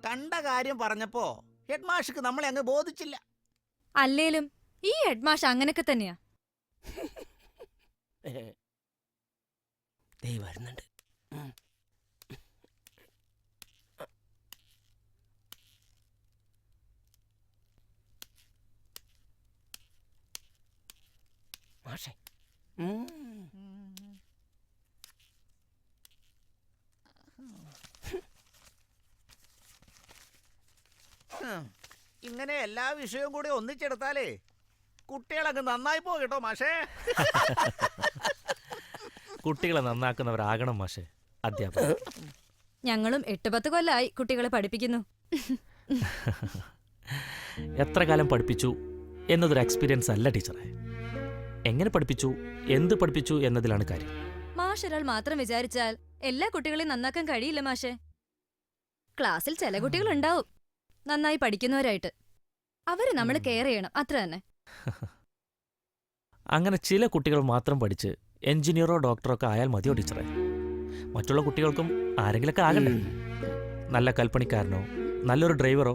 കണ്ട കാര്യം പറഞ്ഞപ്പോ ഹെഡ് മാഷ്ക്ക് നമ്മളെ അങ്ങ് ബോധിച്ചില്ല. അല്ലേലും ഈ ഹെഡ് മാഷ് അങ്ങനൊക്കെ തന്നെയാ. വരുന്നുണ്ട്. മാഷേ, ഇങ്ങനെ എല്ലാ വിഷയവും കൂടി ഒന്നിച്ചെടുത്താലേ കുട്ടികളങ്ങ് നന്നായി പോകട്ടോ മാഷേ. കുട്ടികളെ നന്നാക്കുന്നവരാകണം മാഷേ അധ്യാപകർ. ഞങ്ങളും 8-10 കൊല്ലമായി കുട്ടികളെ പഠിപ്പിക്കുന്നു. എത്ര കാലം പഠിപ്പിച്ചു എന്നതൊരു എക്സ്പീരിയൻസ് അല്ല ടീച്ചറെ. എങ്ങനെ പഠിപ്പിച്ചു, എന്ത് പഠിപ്പിച്ചു എന്നതിലാണ് കാര്യം. മാഷ് ഒരാൾ മാത്രം വിചാരിച്ചാൽ എല്ലാ കുട്ടികളെയും നന്നാക്കാൻ കഴിയില്ല മാഷേ. ക്ലാസ്സിൽ ചില കുട്ടികളുണ്ടാവും നന്നായി പഠിക്കുന്നവരായിട്ട്. അവര് നമ്മൾ കെയർ ചെയ്യണം, അത്ര തന്നെ. അങ്ങനെ ചില കുട്ടികൾ മാത്രം പഠിച്ച് എഞ്ചിനീയറോ ഡോക്ടറോ ഒക്കെ ആയാൽ മതിയോ ടീച്ചറെ? മറ്റുള്ള കുട്ടികൾക്കും ആരെങ്കിലൊക്കെ ആകണ്ടേ? നല്ല കൽപ്പണിക്കാരനോ നല്ലൊരു ഡ്രൈവറോ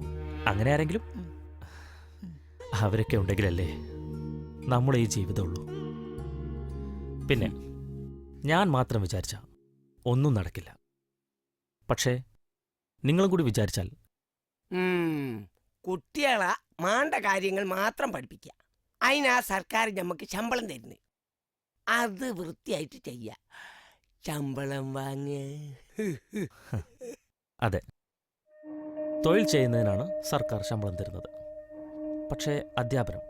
അങ്ങനെ ആരെങ്കിലും. അവരൊക്കെ ഉണ്ടെങ്കിലല്ലേ നമ്മുടെ ഈ ജീവിതമുള്ളൂ. പിന്നെ ഞാൻ മാത്രം വിചാരിച്ച ഒന്നും നടക്കില്ല. പക്ഷേ നിങ്ങളും കൂടി വിചാരിച്ചാൽ. കുട്ടികളെ മാണ്ട കാര്യങ്ങൾ മാത്രം പഠിപ്പിക്കുക. അതിനാ സർക്കാർ നമുക്ക് ശമ്പളം തരുന്നത്. അത് വൃത്തിയായിട്ട് ചെയ്യ. ശമ്പളം വാങ്ങ. അതെ, തൊഴിൽ ചെയ്യുന്നതിനാണ് സർക്കാർ ശമ്പളം തരുന്നത്. പക്ഷേ അധ്യാപനം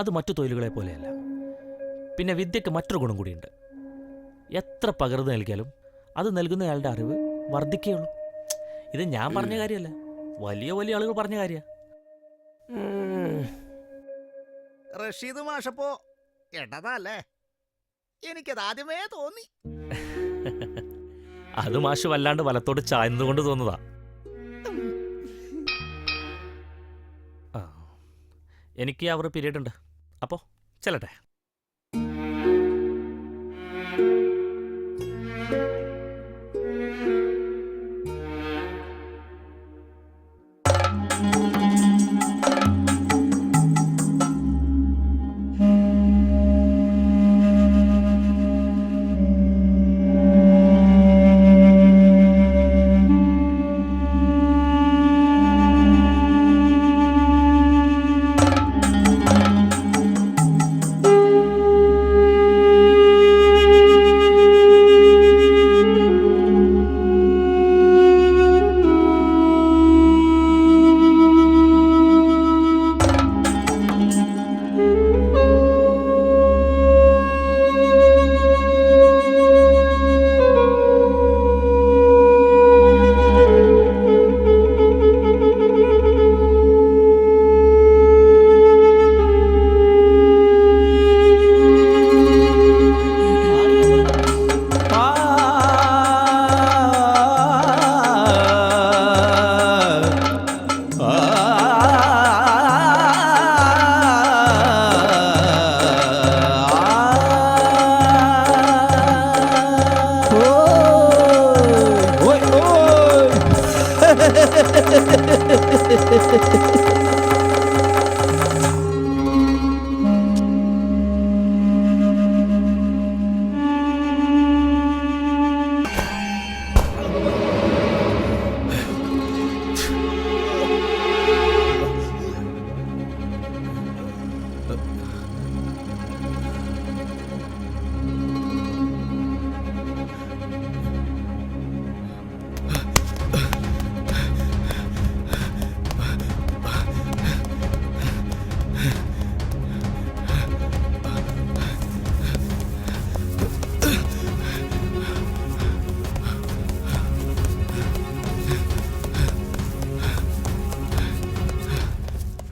അത് മറ്റു തൊഴിലുകളെ പോലെയല്ല. പിന്നെ വിദ്യക്ക് മറ്റൊരു ഗുണം കൂടിയുണ്ട്. എത്ര പകർന്നു നൽകിയാലും അത് നൽകുന്നയാളുടെ അറിവ് വർദ്ധിക്കുകയുള്ളൂ. ഇത് ഞാൻ പറഞ്ഞ കാര്യമല്ല, വലിയ വലിയ ആളുകൾ പറഞ്ഞ കാര്യ. റഷീദ് മാഷപ്പോ എടതല്ലേ? എനിക്കത് ആദ്യമേ തോന്നി. അത് മാഷ് വല്ലാണ്ട് വലത്തോട് ചായതുകൊണ്ട് തോന്നുന്നതാ. എനിക്ക് അവർ പീരീഡ് ഉണ്ട്. അപ്പോൾ ചെല്ലട്ടെ.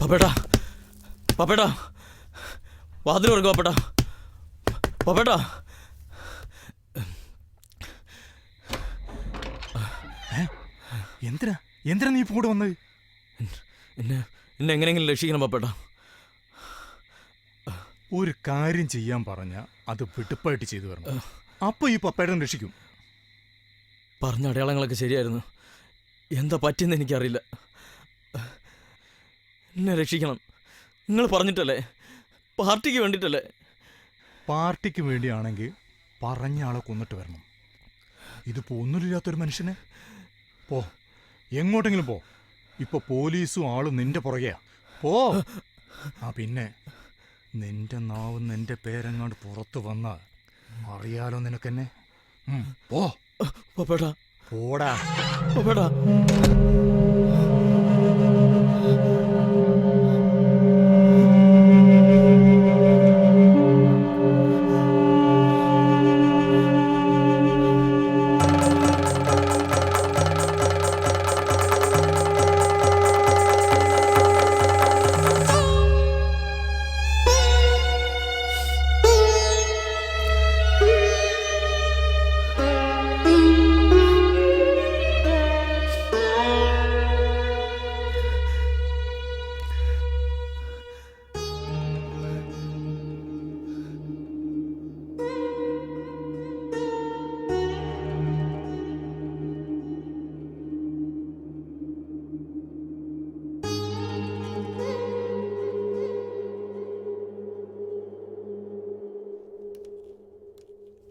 പപ്പേട്ടാ, പപ്പേട്ടാ, വാതിൽ തുറക്കുക പപ്പേട്ടാ. പപ്പേട്ടാ, എന്തിനാ എന്തിനാ നീ ഇപ്പൊ കൂടെ വന്നത്? എന്നെ എങ്ങനെയെങ്കിലും രക്ഷിക്കണം പപ്പേട്ടാ. ഒരു കാര്യം ചെയ്യാൻ പറഞ്ഞ അത് വെടുപ്പായിട്ട് ചെയ്തു വരണം. അപ്പൊ ഈ പപ്പേട്ടൻ രക്ഷിക്കും. പറഞ്ഞ അടയാളങ്ങളൊക്കെ ശരിയായിരുന്നു. എന്താ പറ്റിയെന്ന് എനിക്കറിയില്ല. എന്നെ രക്ഷിക്കണം. നിങ്ങൾ പറഞ്ഞിട്ടല്ലേ, പാർട്ടിക്ക് വേണ്ടിയിട്ടല്ലേ? പാർട്ടിക്ക് വേണ്ടിയാണെങ്കിൽ പറഞ്ഞ ആളെ കൊന്നിട്ട് വരണം. ഇതിപ്പോ ഒന്നുമില്ലാത്തൊരു മനുഷ്യനെ പോ, എങ്ങോട്ടെങ്കിലും പോ. ഇപ്പൊ പോലീസും ആളും നിന്റെ പുറകെയാ. പോ. പിന്നെ നിന്റെ നാവ് നിന്റെ പേരെങ്ങാണ്ട് പുറത്തു വന്നാൽ അറിയാലോ നിനക്കെന്നെ. പോ പപ്പേട്ടാ, പോടാ പപ്പേട്ടാ.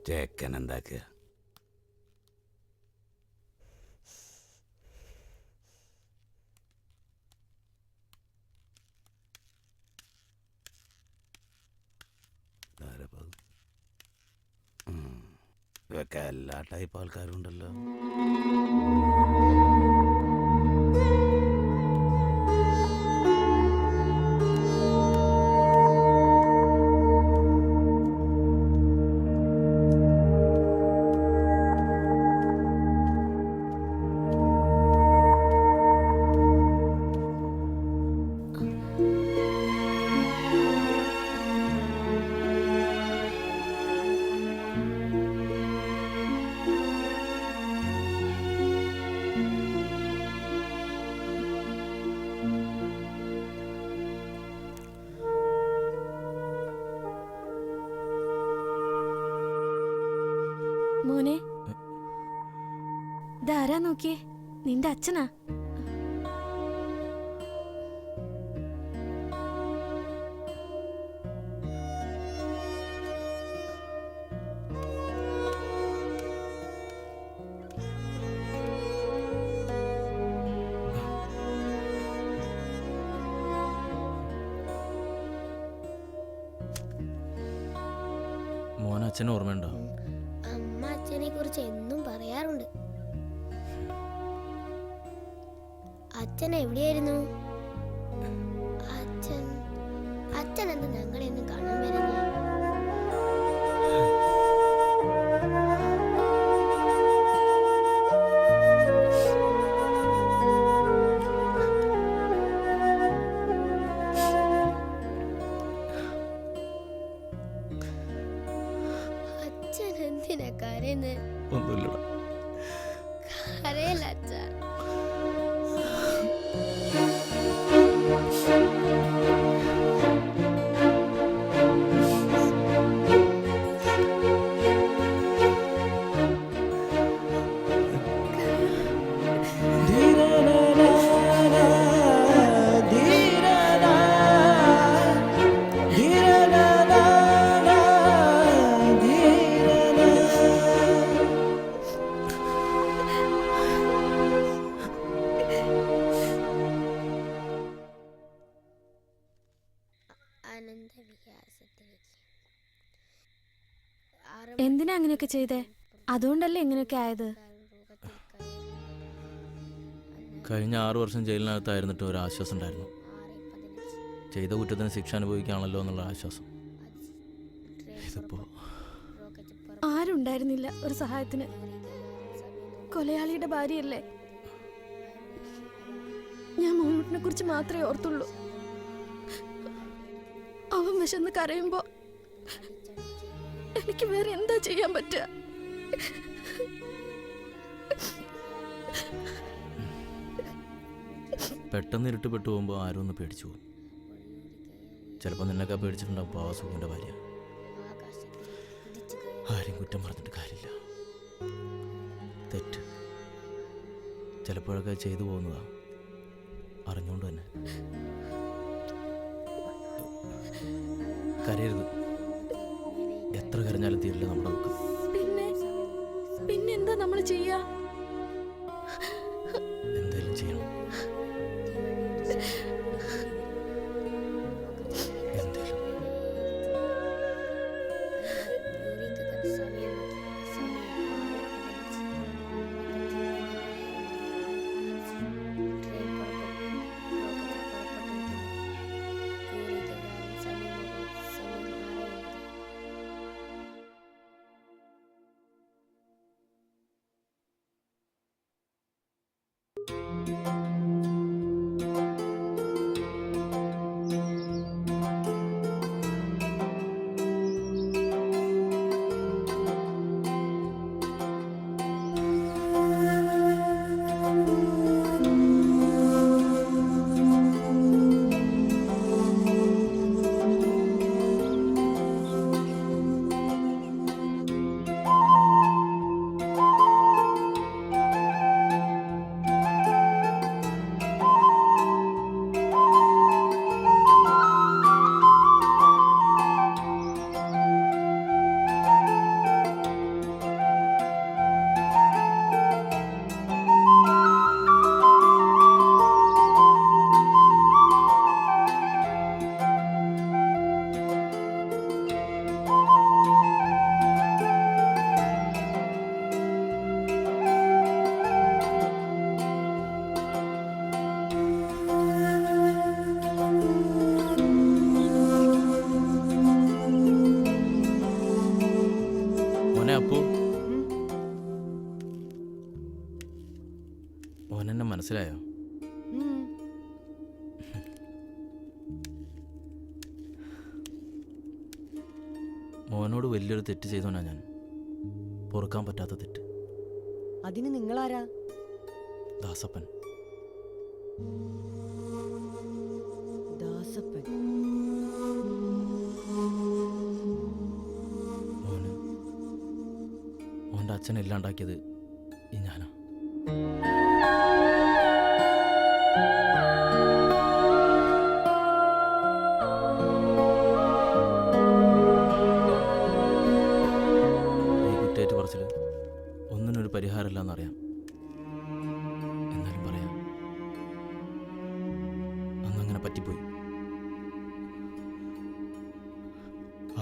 ചേക്കൻ എന്താക്കുക? ഇതൊക്കെ എല്ലാ ടൈപ്പ് ആൾക്കാരും ഉണ്ടല്ലോ. ആരാ നോക്കിയേ? നിന്റെ അച്ഛനാ? മോൻ അച്ഛന് ഓർമ്മയുണ്ടോ? അമ്മ അച്ഛനെ കുറിച്ച് എന്നും പറയാറുണ്ട്. അച്ഛൻ എവിടെയായിരുന്നു? അച്ഛൻ എന്താ ഞങ്ങളെയൊന്നും കാണാൻ വരുന്നേ? അച്ഛൻ എന്തിനാ കരയുന്നേ? ഒന്നുമില്ലടാ. കരയല്ല അച്ഛ. എന്തിനാ അങ്ങനെയൊക്കെ ചെയ്തേ? അതുകൊണ്ടല്ലേ ഇങ്ങനെയൊക്കെ ആയത്? കഴിഞ്ഞ 6 വർഷം ജയിലിനകത്തായിരുന്നിട്ട് ഒരു ആശ്വാസം ഉണ്ടായിരുന്നു. ചെയ്ത കുറ്റത്തിന് ശിക്ഷ അനുഭവിക്കുകയാണല്ലോ എന്നുള്ള ആശ്വാസം. ഇതിപ്പോ ആരുണ്ടായിരുന്നില്ല ഒരു സഹായത്തിന്. കൊലയാളിയുടെ ഭാര്യയല്ലേ. ഞാൻ മോനൂട്ടിനെ കുറിച്ച് മാത്രമേ ഓർത്തുള്ളൂ. അവൻ വിശന്ന് കരയുമ്പോ എനിക്ക് വേറെ എന്താ ചെയ്യാൻ പറ്റുക? പെട്ടെന്ന് ഇരുട്ടുപെട്ടു പോകുമ്പോൾ ആരും ഒന്ന് പേടിച്ചു പോകും. ചിലപ്പോൾ നിന്നൊക്കെ പേടിച്ചിട്ടുണ്ടാവും പാവസുഖിൻ്റെ ഭാര്യ. ആരും കുറ്റം പറഞ്ഞിട്ട് കാര്യമില്ല. തെറ്റ് ചിലപ്പോഴൊക്കെ ചെയ്തു പോകുന്നതാ, അറിഞ്ഞുകൊണ്ട് തന്നെ. കരയരുത്. എത്ര കരഞ്ഞാലും തീരില്ല നമ്മുടെ ദുഃഖം. പിന്നെ എന്താ നമ്മൾ ചെയ്യാ? എന്തെങ്കിലും ചെയ്യണം. ഓനെന്നെ മനസ്സിലായോ? മോനോട് വലിയൊരു തെറ്റ് ചെയ്തോനാ ഞാൻ. പൊറുക്കാൻ പറ്റാത്ത തെറ്റ്. അതിന് നിങ്ങളാരാ? ദാസപ്പൻ. ദാസപ്പൻ മോൻ്റെ അച്ഛനെ ഇല്ലാണ്ടാക്കിയത് ഈ ഞാനാ. ഈ കുറ്റേറ്റ് പറച്ചിൽ ഒന്നിനൊരു പരിഹാരമില്ലെന്നറിയാം. എന്നാലും പറയാം, അന്നങ്ങനെ പറ്റിപ്പോയി.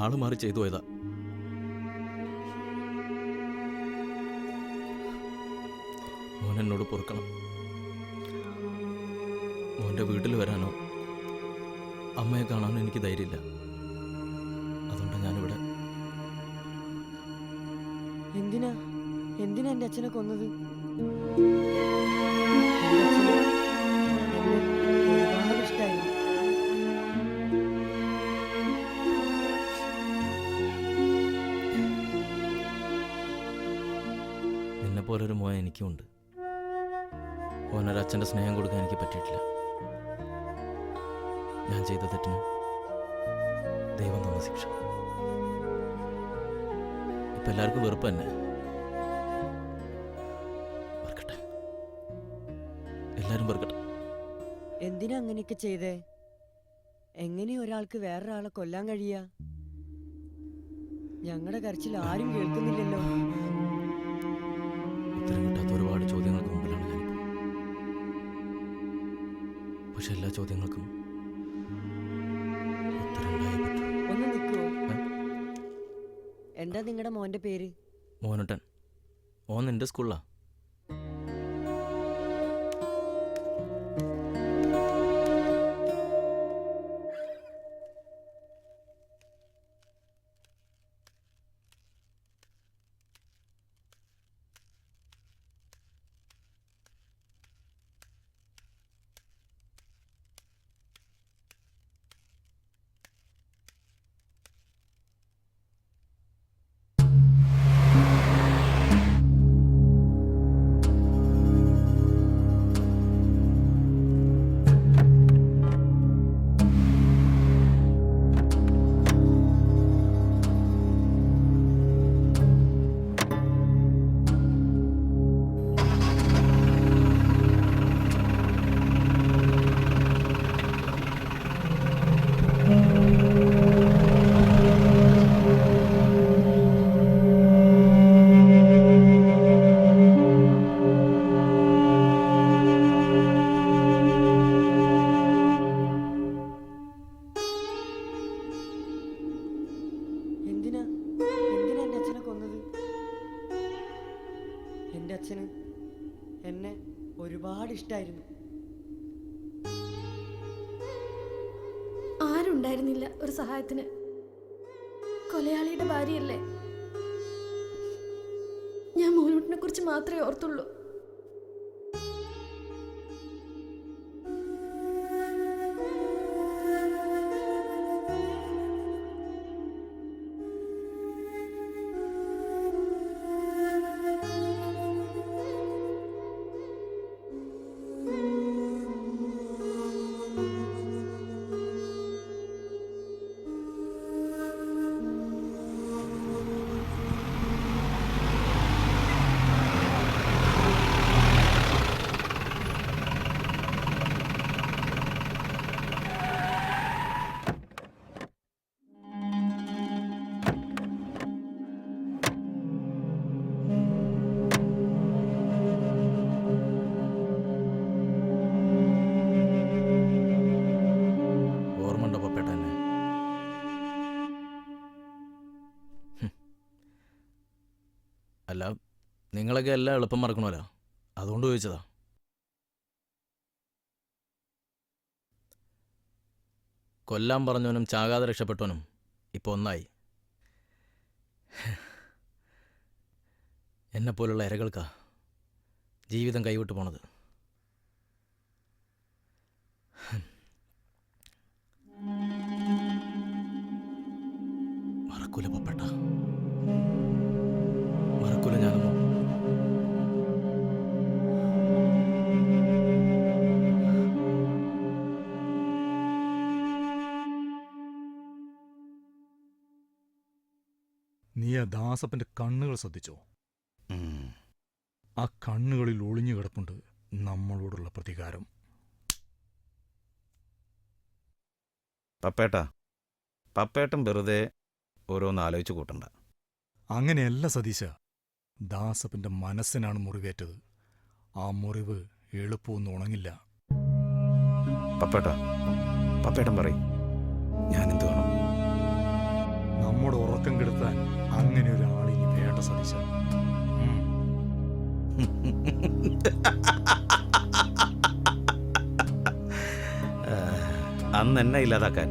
ആള് മാറി ചെയ്തു പോയതാ. മോൻ എന്നോട് പൊറുക്കണം. മോൻ്റെ വീട്ടിൽ വരാനോ അമ്മയെ കാണാനോ എനിക്ക് ധൈര്യമില്ല. അതുകൊണ്ടാണ് ഞാനിവിടെ. എന്തിനാ എന്തിനാ എന്റെ അച്ഛനെ കൊന്നത്? ഒരുപാട് ഇഷ്ടായിരുന്നു. നിന്നെപ്പോലൊരു മോൻ എനിക്കുമുണ്ട്. ഓനൊരച്ഛൻ്റെ സ്നേഹം കൊടുക്കാൻ എനിക്ക് പറ്റിയിട്ടില്ല. ഞാൻ ചെയ്ത തെറ്റിന് ദൈവം തന്ന ശിക്ഷ. ഇപ്പം എല്ലാവർക്കും വെറുപ്പ് തന്നെ. വെറുക്കട്ടെ, എല്ലാവരും വെറുക്കട്ടെ. എന്തിനാ അങ്ങനെയൊക്കെ ചെയ്തേ? എങ്ങനെ ഒരാൾക്ക് വേറൊരാളെ കൊല്ലാൻ കഴിയാ? ഞങ്ങളുടെ കരച്ചിൽ ആരും കേൾക്കുന്നില്ലല്ലോ. ഉത്തരം കിട്ടാത്ത ഒരുപാട് ചോദ്യങ്ങൾക്ക് മുമ്പിലാണ് ഞാനിപ്പോൾ. പക്ഷെ എല്ലാ ചോദ്യങ്ങൾക്കും ഉത്തരം ഉണ്ടായേ പറ്റൂ. ഒന്ന് നിൽക്കുവോ? എന്താ നിങ്ങളുടെ മോന്റെ പേര്? മോനട്ടൻ. ഓൻ നിന്റെ സ്കൂളിലാ. എന്തിനാ എന്തിനാ എന്റെ അച്ഛനെ കൊന്നത്? എന്റെ അച്ഛന് എന്നെ ഒരുപാട് ഇഷ്ടായിരുന്നു. ആരുണ്ടായിരുന്നില്ല ഒരു സഹായത്തിന്. കൊലയാളിയുടെ ഭാര്യയല്ലേ. ഞാൻ മോനൂട്ടിനെ കുറിച്ച് മാത്രമേ ഓർത്തുള്ളൂ. അല്ല, നിങ്ങളൊക്കെ എല്ലാം എളുപ്പം മറക്കണമല്ലോ, അതുകൊണ്ട് ചോദിച്ചതാ. കൊല്ലാൻ പറഞ്ഞവനും ചാകാതെ രക്ഷപ്പെട്ടവനും ഇപ്പോൾ ഒന്നായി. എന്നെപ്പോലുള്ള ഇരകൾക്കാ ജീവിതം കൈവിട്ടു പോണത്. മറക്കൂല പപ്പേട്ട, മറക്കൂല ഞാനൊന്നും. നീ ആ ദാസപ്പന്റെ കണ്ണുകൾ ശ്രദ്ധിച്ചോ? ആ കണ്ണുകളിൽ ഒളിഞ്ഞു കിടപ്പുണ്ട് നമ്മളോടുള്ള പ്രതികാരം. പപ്പേട്ടൻ വെറുതെ ഓരോന്ന് ആലോചിച്ച് കൂട്ടണ്ട. അങ്ങനെയല്ല സതീശ, ദാസപ്പന്റെ മനസ്സിനാണ് മുറിവേറ്റത്. ആ മുറിവ് എളുപ്പമൊന്നും ഉണങ്ങില്ല. പപ്പേട്ടൻ പറയും, ഞാൻ എന്ത് വേണം? നമ്മുടെ ഉറക്കം കെടുത്താൻ അങ്ങനെ ഒരാളിനി വേണ്ട സതീശ. അന്ന് എന്നെ ഇല്ലാതാക്കാൻ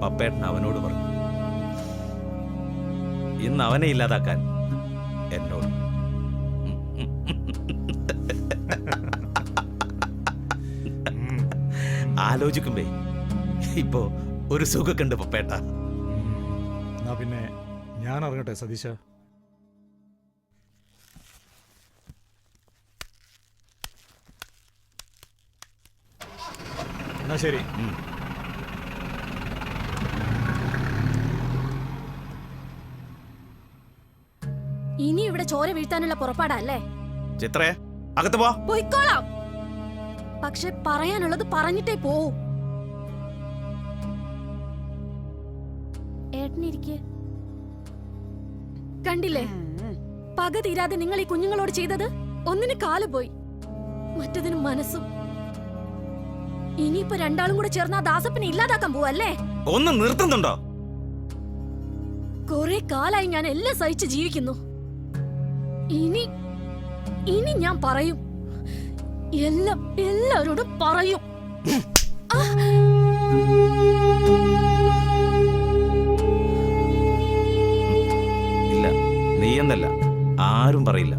പപ്പേട്ടൻ അവനോട് പറഞ്ഞു. ഇന്ന് അവനെ ഇല്ലാതാക്കാൻ എന്നോട്. ആലോചിക്കുമ്പേ ഇപ്പോ ഒരു സുഖമൊക്കെ ഉണ്ട് പപ്പേട്ട. എന്നാ പിന്നെ ഞാൻ ഇറങ്ങട്ടെ സതീശ. എന്നാ ശരി. ഇനി ഇവിടെ ചോര വീഴ്ത്താനുള്ള പുറപ്പാടല്ലേ? ചിത്രേ, അകത്ത് പോ. പോയിക്കോളാം. പക്ഷെ പറയാനുള്ളത് പറഞ്ഞിട്ടേ പോവൂ. ഏട്ടനിരിക്കെ. കണ്ടില്ലേ, പക തീരാതെ നിങ്ങൾ ഈ കുഞ്ഞുങ്ങളോട് ചെയ്തത്? ഒന്നിന് കാല് പോയി, മറ്റതിന് മനസ്സും. ഇനിയിപ്പോ രണ്ടാളും കൂടെ ചേർന്ന് ആ ദാസപ്പനെ ഇല്ലാതാക്കാൻ പോവല്ലേ? ഒന്ന് നിർത്തുന്നുണ്ടോ? കുറെ കാലായി ഞാൻ എല്ലാം സഹിച്ച് ജീവിക്കുന്നു. ഇനി ഞാൻ പറയും, എല്ലാം എല്ലാവരോടും പറയും. ഇല്ല, നീ എന്നല്ല, ആരും പറയില്ല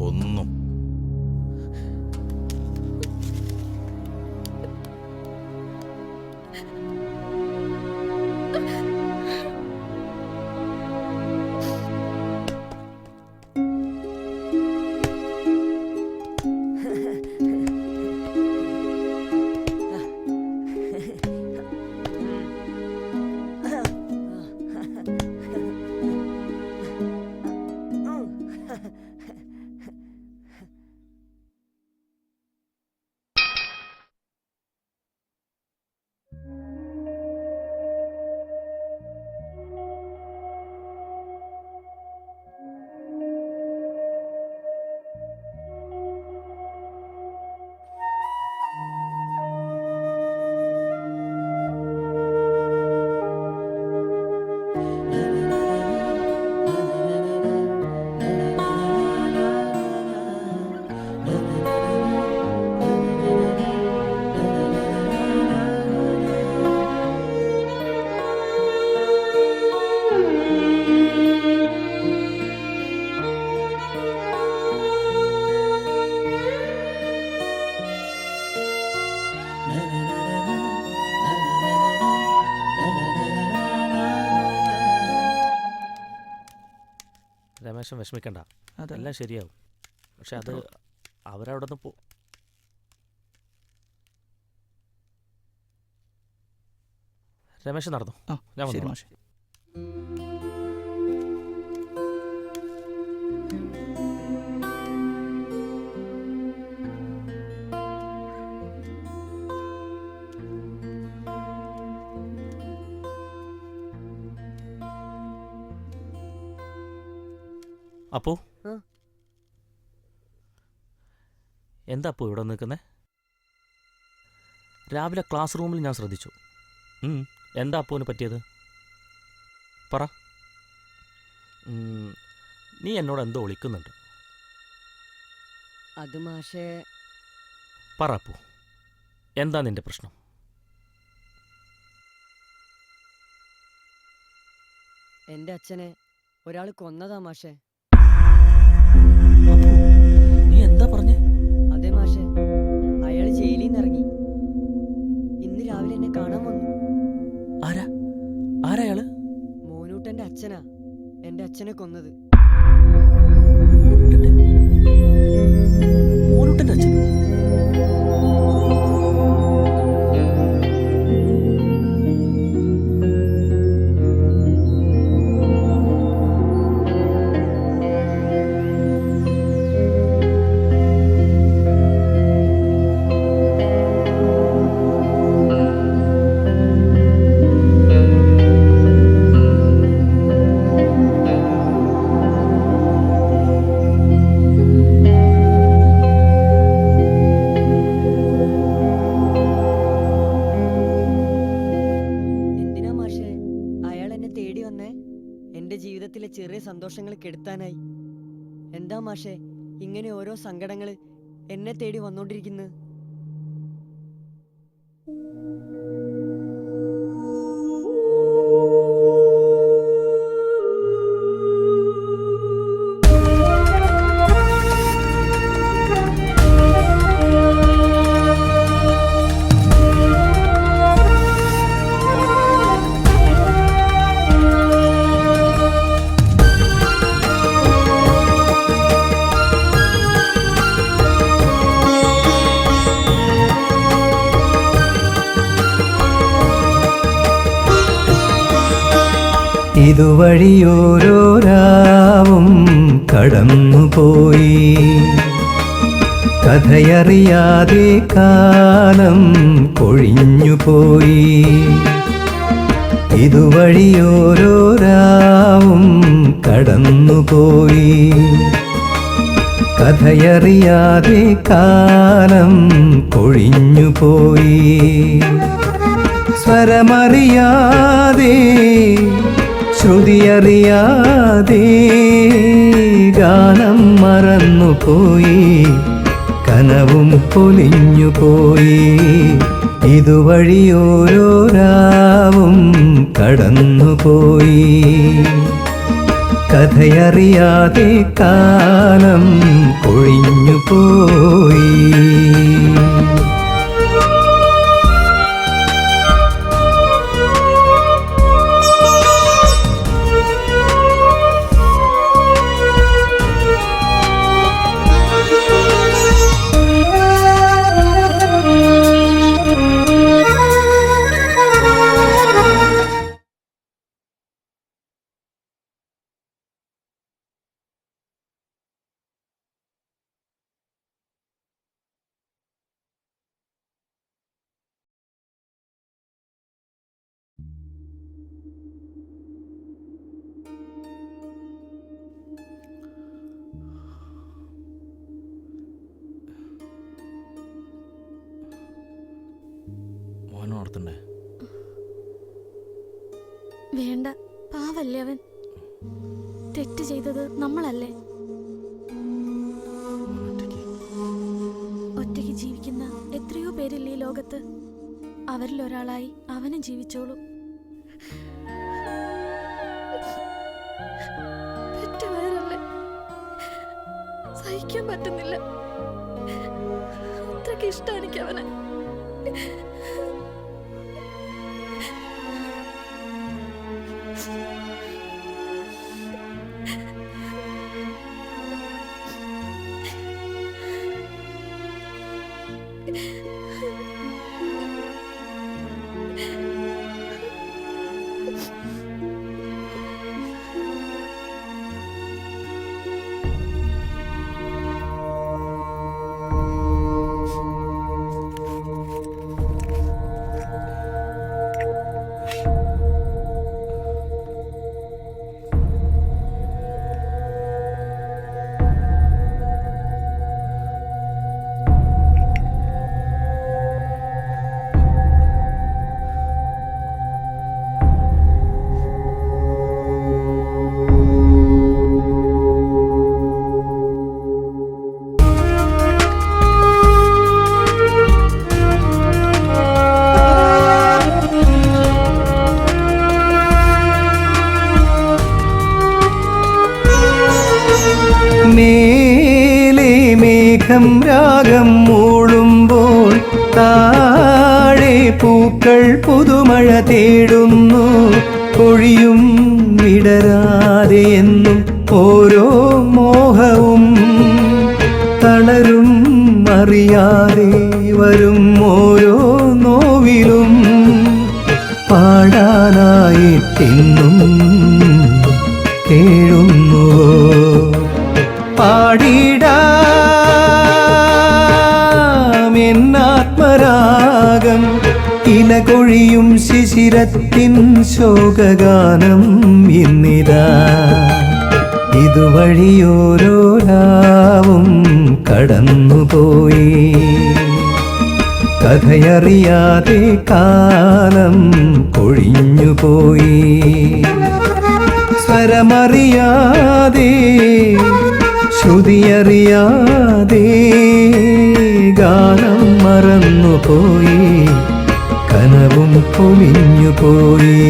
ഒന്നും. രമേശൻ വിഷമിക്കണ്ട, അതെല്ലാം ശരിയാവും. പക്ഷെ അത് അവരവിടെ നിന്ന് രമേശൻ നടന്നു. ഞാൻ വന്നു. അപ്പോ എന്താ അപ്പോ ഇവിടെ നിൽക്കുന്നേ? രാവിലെ ക്ലാസ് റൂമിൽ ഞാൻ ശ്രദ്ധിച്ചു. എന്താ അപ്പോന് പറ്റിയത്? പറ. നീ എന്നോട് എന്തോ ഒളിക്കുന്നുണ്ട്. അത് മാഷേ. പറ അപ്പോ, എന്താ നിന്റെ പ്രശ്നം? എന്റെ അച്ഛനെ ഒരാൾ കൊന്നതാ മാഷേ. നീ എന്താ പറഞ്ഞേ? അതെ മാഷേ, അയാൾ ജയിലിൽ നിന്ന് ഇറങ്ങി. ഇന്ന് രാവിലെ എന്നെ കാണാൻ വന്നു. ആരായാള്? മോനൂട്ടന്റെ അച്ഛനാ എന്റെ അച്ഛനെ കൊന്നത്. മോനൂട്ടന്റെ അച്ഛൻ? എന്റെ സന്തോഷങ്ങൾ കെടുത്താനായി? എന്താ മാഷെ ഇങ്ങനെ ഓരോ സങ്കടങ്ങള് എന്നെ തേടി വന്നോണ്ടിരിക്കുന്നത്? ഇതുവഴിയോരോ രാവും കടന്നുപോയി, കഥയറിയാതെ കാലം കൊഴിഞ്ഞുപോയി. ഇതുവഴിയോരോ രാവും കടന്നുപോയി, കഥയറിയാതെ കാലം കൊഴിഞ്ഞുപോയി. സ്വരമറിയാതെ ശ്രുതിയറിയാതെ ഗാനം മറന്നുപോയി, കനവും പൊലിഞ്ഞുപോയി. ഇതുവഴിയോരോ രാവും കടന്നുപോയി, കഥയറിയാതെ കാലം കൊഴിഞ്ഞുപോയി. ഓർത്തണ്ടേ? വേണ്ട, പാവല്ലേ അവൻ. തെറ്റ് ചെയ്തത് നമ്മളല്ലേ. ഒറ്റയ്ക്ക് ജീവിക്കുന്ന എത്രയോ പേരില്ലേ ഈ ലോകത്ത്. അവരിൽ ഒരാളായി അവനും ജീവിച്ചോളൂ. പെറ്റവരല്ലേ, സഹിക്കാൻ പറ്റുന്നില്ല. അത്രയ്ക്ക് ഇഷ്ടം എനിക്ക് അവനെ. മേലെ മേഘം രാഗം മൂളുമ്പോൾ താഴെ പൂക്കൾ പുതുമഴ തേടുന്നു. പൊഴിയും വിടരാതെ എന്നും ഓരോ മോഹവും തളരും അറിയാതെ വരും ഓരോ നോവിലും പാടാനായിട്ടെന്നും കേഴുന്നുവോ? പാടിടാം എന്നാത്മരാഗം, ഇലകൊഴിയും ശിശിരത്തിൻ ശോകഗാനം ഇന്നിതാ. ഇതുവഴിയോരോ രാവും കടന്നുപോയി, കഥയറിയാതെ കാലം കൊഴിഞ്ഞുപോയി. സ്വരമറിയാതെ ശ്രുതിയറിയാതെ ഗാനം മറന്നുപോയി, കനവും പൊലിഞ്ഞുപോയി.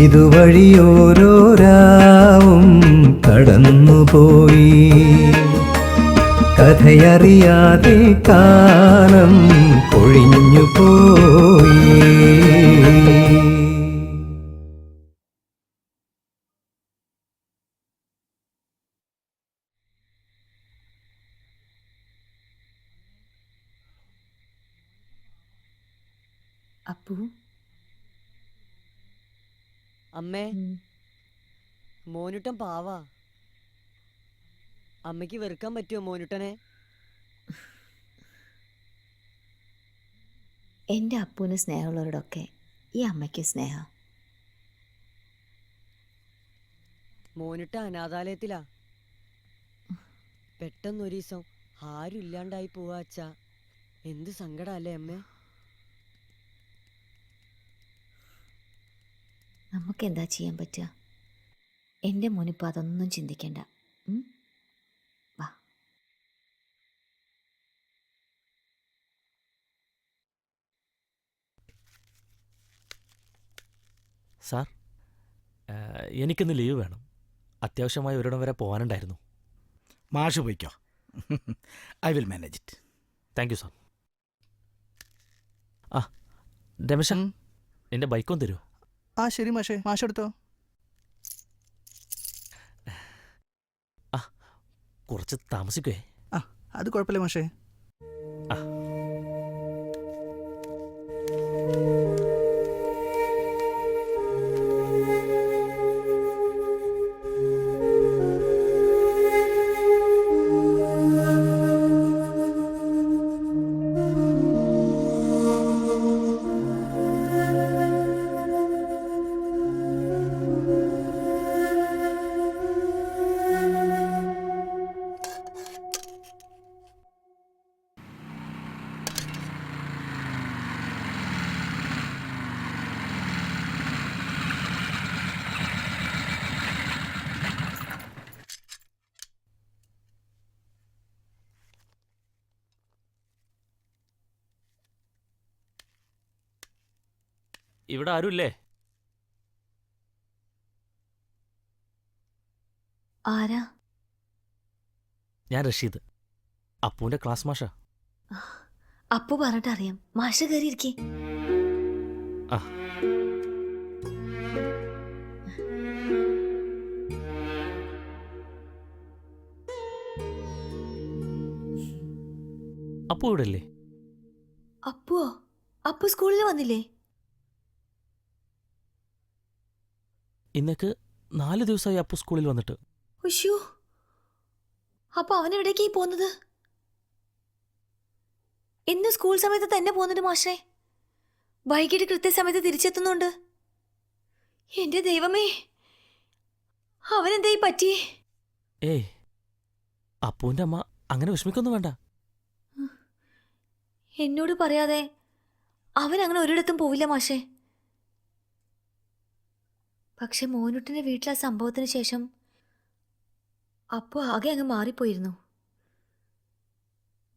ഇതുവഴിയോരോ രാവും കടന്നുപോയി, കഥയറിയാതെ കാലം കൊഴിഞ്ഞുപോയി. അപ്പു, അമ്മേ, മോനുട്ടൻ പാവാ. അമ്മയ്ക്ക് വെറുക്കാൻ പറ്റുമോ മോനുട്ടനെ? എൻ്റെ അപ്പുവിന് സ്നേഹമുള്ളവരോടൊക്കെ ഈ അമ്മയ്ക്ക് സ്നേഹം. മോനുട്ട അനാഥാലയത്തിലാ. പെട്ടെന്നൊരു ദിവസം ആരും ഇല്ലാണ്ടായി പോവാ അച്ഛാ. എന്ത് സങ്കടല്ലേ അമ്മേ. നമുക്ക് എന്താ ചെയ്യാൻ പറ്റുക? എൻ്റെ മോനിപ്പോൾ അതൊന്നും ചിന്തിക്കണ്ട. വാ. സാർ, എനിക്കിന്ന് ലീവ് വേണം. അത്യാവശ്യമായി ഒരിടം വരെ പോകാനുണ്ടായിരുന്നു. മാഷ് പോയിക്കോ. I will manage it. Thank you sir. ആ രമേശ, എൻ്റെ ബൈക്കൊന്ന് തരുമോ? ആ ശരി മാഷേ, മാഷെടുത്തോ. ആ കുറച്ച് താമസിക്കുവേ. ആ അത് കുഴപ്പമില്ല മാഷേ. ആ ഇവിടെ ആരുമില്ലേ? ആരാ? ഞാൻ റഷീദ്, അപ്പുവിൻ്റെ ക്ലാസ് മാഷാ. അപ്പു പറഞ്ഞിട്ട് അറിയാം. മാഷ് കയറിയിരിക്കേ. ആ അപ്പു ഇവിടെ അല്ലേ? അപ്പുവോ? അപ്പു സ്കൂളിൽ വന്നില്ലേ? ഇന്നേക്ക് 4 ദിവസമായി അപ്പു സ്കൂളിൽ വന്നിട്ട്. ഉശ്ശോ, അപ്പൊ അവൻ എവിടേക്കായി പോകുന്നത്? ഇന്ന് സ്കൂൾ സമയത്ത് തന്നെ പോകുന്നുണ്ട് മാഷേ. വൈകിട്ട് കൃത്യസമയത്ത് തിരിച്ചെത്തുന്നുണ്ട്. എന്റെ ദൈവമേ, അവനെന്തായി പറ്റി? ഏയ്, അപ്പുവിൻ്റെ അമ്മ അങ്ങനെ വിഷമിക്കൊന്നും വേണ്ട. എന്നോട് പറയാതെ അവൻ അങ്ങനെ ഒരിടത്തും പോവില്ല മാഷേ. പക്ഷെ മോനുട്ടിന്റെ വീട്ടിലെ സംഭവത്തിന് ശേഷം അപ്പു ആകെ അങ്ങ് മാറിപ്പോയിരുന്നു.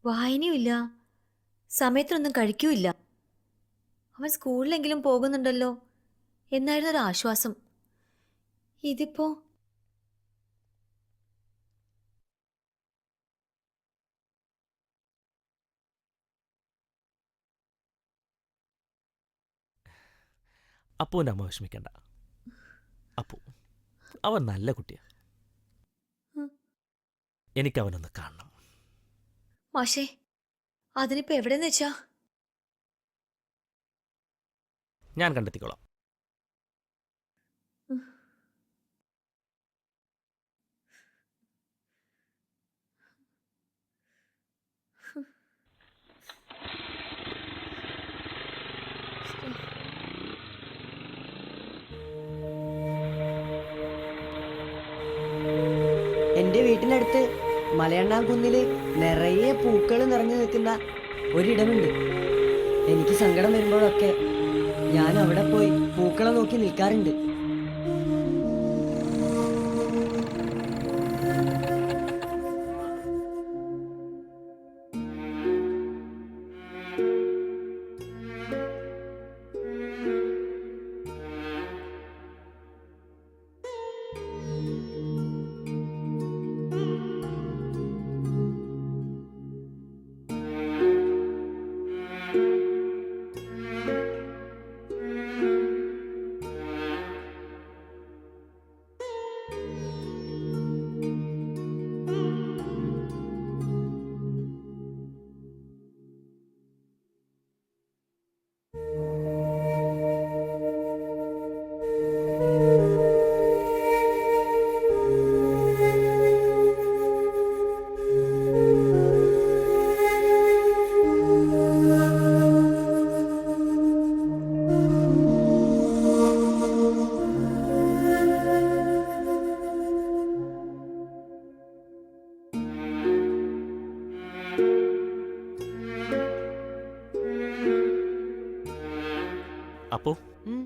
വായനയുമില്ല, സമയത്തിനൊന്നും കഴിക്കൂല്ല. അവൻ സ്കൂളിലെങ്കിലും പോകുന്നുണ്ടല്ലോ എന്നായിരുന്നു ഒരു ആശ്വാസം. ഇതിപ്പോ അപ്പുവിൻ്റെ അമ്മ വിഷമിക്കണ്ട. അപ്പു അവൻ നല്ല കുട്ടിയാ. എനിക്കവനൊന്ന് കാണണം. മാഷേ, അതിനിപ്പോ എവിടെന്ന് വെച്ചാ? ഞാൻ കണ്ടെത്തിക്കോളാം. എന്റെ വീട്ടിനടുത്ത് മലയണ്ണാംകുന്നില് നിറയെ പൂക്കൾ നിറഞ്ഞു നിൽക്കുന്ന ഒരിടമുണ്ട്. എനിക്ക് സങ്കടം വരുമ്പോഴൊക്കെ ഞാൻ അവിടെ പോയി പൂക്കളെ നോക്കി നിൽക്കാറുണ്ട്. അപ്പോ ഉം.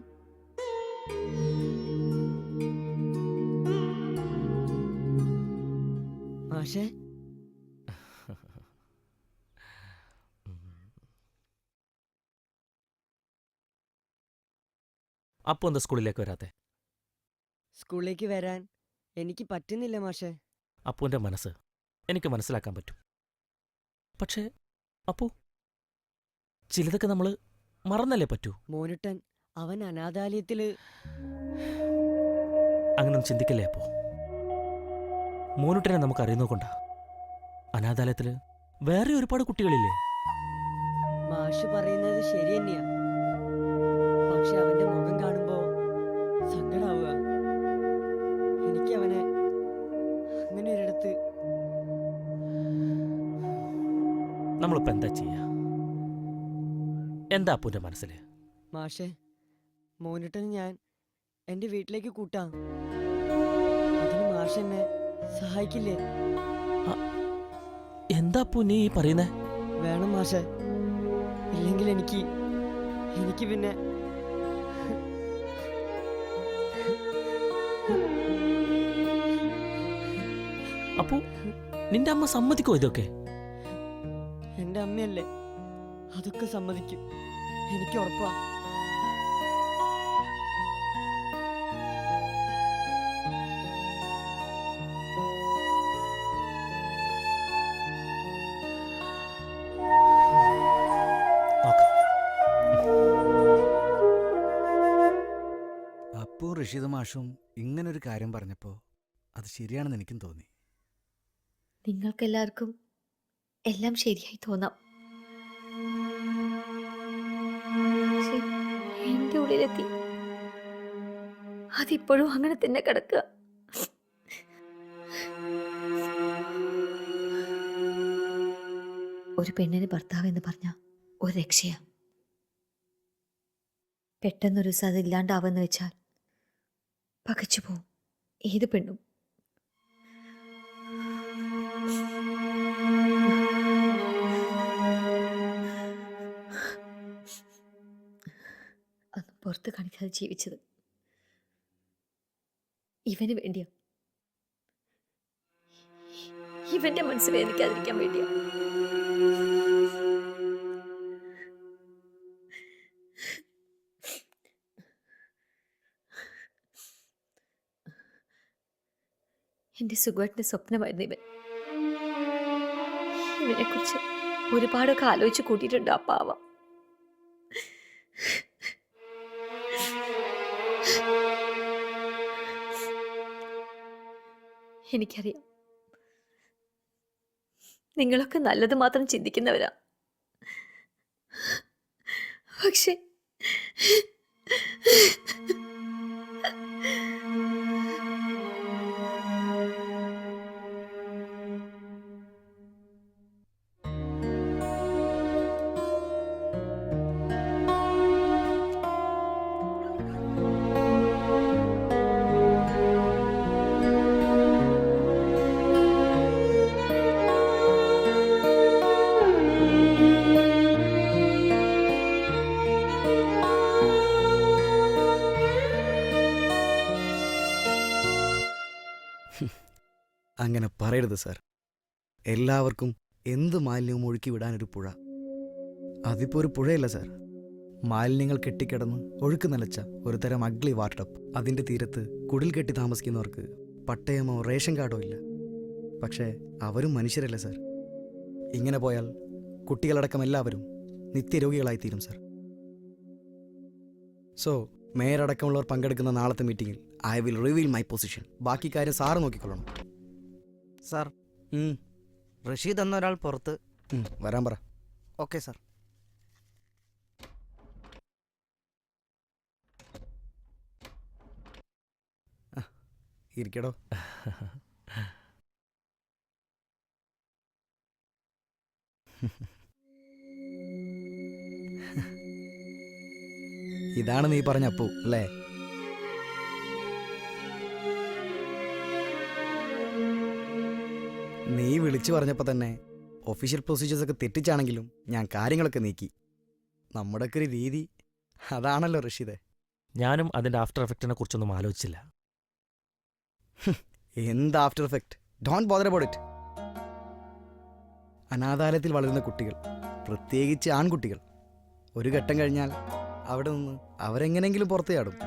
മാഷേ അപ്പോ എന്താ സ്കൂളിലേക്ക് വരാത്തെ? സ്കൂളിലേക്ക് വരാൻ എനിക്ക് പറ്റുന്നില്ല മാഷേ. അപ്പൂൻ്റെ മനസ്സ് എനിക്ക് മനസ്സിലാക്കാൻ പറ്റും. പക്ഷേ അപ്പോ ചിലതൊക്കെ നമ്മൾ മറന്നല്ലേ പറ്റൂ. മോനുട്ടൻ അവൻ അനാഥാലയത്തില്. അങ്ങനൊന്നും ചിന്തിക്കല്ലേ അപ്പോ. മോനുട്ടനെ നമുക്ക് അറിയുന്നതുകൊണ്ടാ. അനാഥാലയത്തിൽ വേറെ ഒരുപാട് കുട്ടികളില്ലേ? മാഷ് പറയുന്നത് ശരി തന്നെയാ. പക്ഷെ അവന്റെ മുഖം കാണുമ്പോ സങ്കടാവുക. എനിക്ക് അവനെ അങ്ങനെ ഒരിടത്ത്. നമ്മളിപ്പോ എന്താ ചെയ്യാ? എന്താ അപ്പൂൻ്റെ മനസ്സിൽ? മാഷേ, മോനുട്ടന് ഞാൻ എന്റെ വീട്ടിലേക്ക് കൂട്ടാം. അതിന് മാഷ് എന്നെ സഹായിക്കില്ലേ? എന്താ അപ്പൂ നീ ഈ പറയുന്നേ? വേണം മാഷേ, ഇല്ലെങ്കിൽ എനിക്ക് പിന്നെ അപ്പോ നിന്റെ അമ്മ സമ്മതിക്കോ ഇതൊക്കെ? എന്റെ അമ്മയല്ലേ, അതൊക്കെ സമ്മതിക്കും. എനിക്ക് ഉറപ്പാ. അപ്പൂ റഷീദ് മാഷും ഇങ്ങനൊരു കാര്യം പറഞ്ഞപ്പോൾ അത് ശരിയാണെന്ന് എനിക്കും തോന്നി. നിങ്ങൾക്കെല്ലാവർക്കും എല്ലാം ശരിയായി തോന്നാം. പക്ഷേ എന്റെ ഉള്ളിലെത്തി അതിപ്പോഴും അങ്ങനെ തന്നെ കിടക്കുക. ഒരു പെണ്ണിന് ഭർത്താവ് എന്ന് പറഞ്ഞ ഒരു രക്ഷയാ. പെട്ടെന്നൊരു ദിവസം അത് ഇല്ലാണ്ടാവെന്ന് വെച്ചാൽ പകച്ചു പോവും ഏത് പെണ്ണും. അന്ന് പുറത്ത് കാണിക്കാതെ ജീവിച്ചത് ഇവന് വേണ്ടിയാ. ഇവന്റെ മനസ്സ് വേദനിക്കാതിരിക്കാൻ വേണ്ടിയാ. എന്റെ സുഖമായിട്ടിന്റെ സ്വപ്നമായിരുന്നു ഇവൻ. ഇവനെ കുറിച്ച് ഒരുപാടൊക്കെ ആലോചിച്ച് കൂട്ടിയിട്ടുണ്ട് ആ പാവം. എനിക്കറിയാം നിങ്ങളൊക്കെ നല്ലത് മാത്രം ചിന്തിക്കുന്നവരാ. പക്ഷെ അങ്ങനെ പറയരുത് സാർ. എല്ലാവർക്കും എന്ത് മാലിന്യവും ഒഴുക്കി വിടാനൊരു പുഴ. അതിപ്പോൾ ഒരു പുഴയല്ല സാർ, മാലിന്യങ്ങൾ കെട്ടിക്കിടന്ന് ഒഴുക്ക് നിലച്ച ഒരു തരം അഗ്ലി വാട്ടപ്പ്. അതിൻ്റെ തീരത്ത് കുടിൽ കെട്ടി താമസിക്കുന്നവർക്ക് പട്ടയമോ റേഷൻ കാർഡോ ഇല്ല. പക്ഷേ അവരും മനുഷ്യരല്ലേ സാർ. ഇങ്ങനെ പോയാൽ കുട്ടികളടക്കം എല്ലാവരും നിത്യരോഗികളായിത്തീരും സാർ. സോ മേയറടക്കമുള്ളവർ പങ്കെടുക്കുന്ന നാളത്തെ മീറ്റിംഗിൽ I will reveal my position. ബാക്കി കാര്യം സാറ് നോക്കിക്കൊള്ളണം സാർ. റഷീദ് എന്നൊരാൾ പുറത്ത്. വരാൻ പറ. Okay sir. ഇരിക്കടോ. ഇതാണ് നീ പറഞ്ഞ അപ്പു അല്ലേ? നീ വിളിച്ചു പറഞ്ഞപ്പോൾ തന്നെ ഒഫീഷ്യൽ പ്രൊസീജിയേഴ്സൊക്കെ തെറ്റിച്ചാണെങ്കിലും ഞാൻ കാര്യങ്ങളൊക്കെ നീക്കി. നമ്മുടെയൊക്കെ ഒരു രീതി അതാണല്ലോ റഷീദെ. ഞാനും അതിൻ്റെ ആഫ്റ്റർ എഫക്റ്റിനെ കുറിച്ചൊന്നും ആലോചിച്ചില്ല. എന്ത് after effect? Don't bother about it. അനാഥാലയത്തിൽ വളരുന്ന കുട്ടികൾ, പ്രത്യേകിച്ച് ആൺകുട്ടികൾ, ഒരു ഘട്ടം കഴിഞ്ഞാൽ അവിടെ നിന്ന് അവരെങ്ങനെങ്കിലും പുറത്തു ചാടും.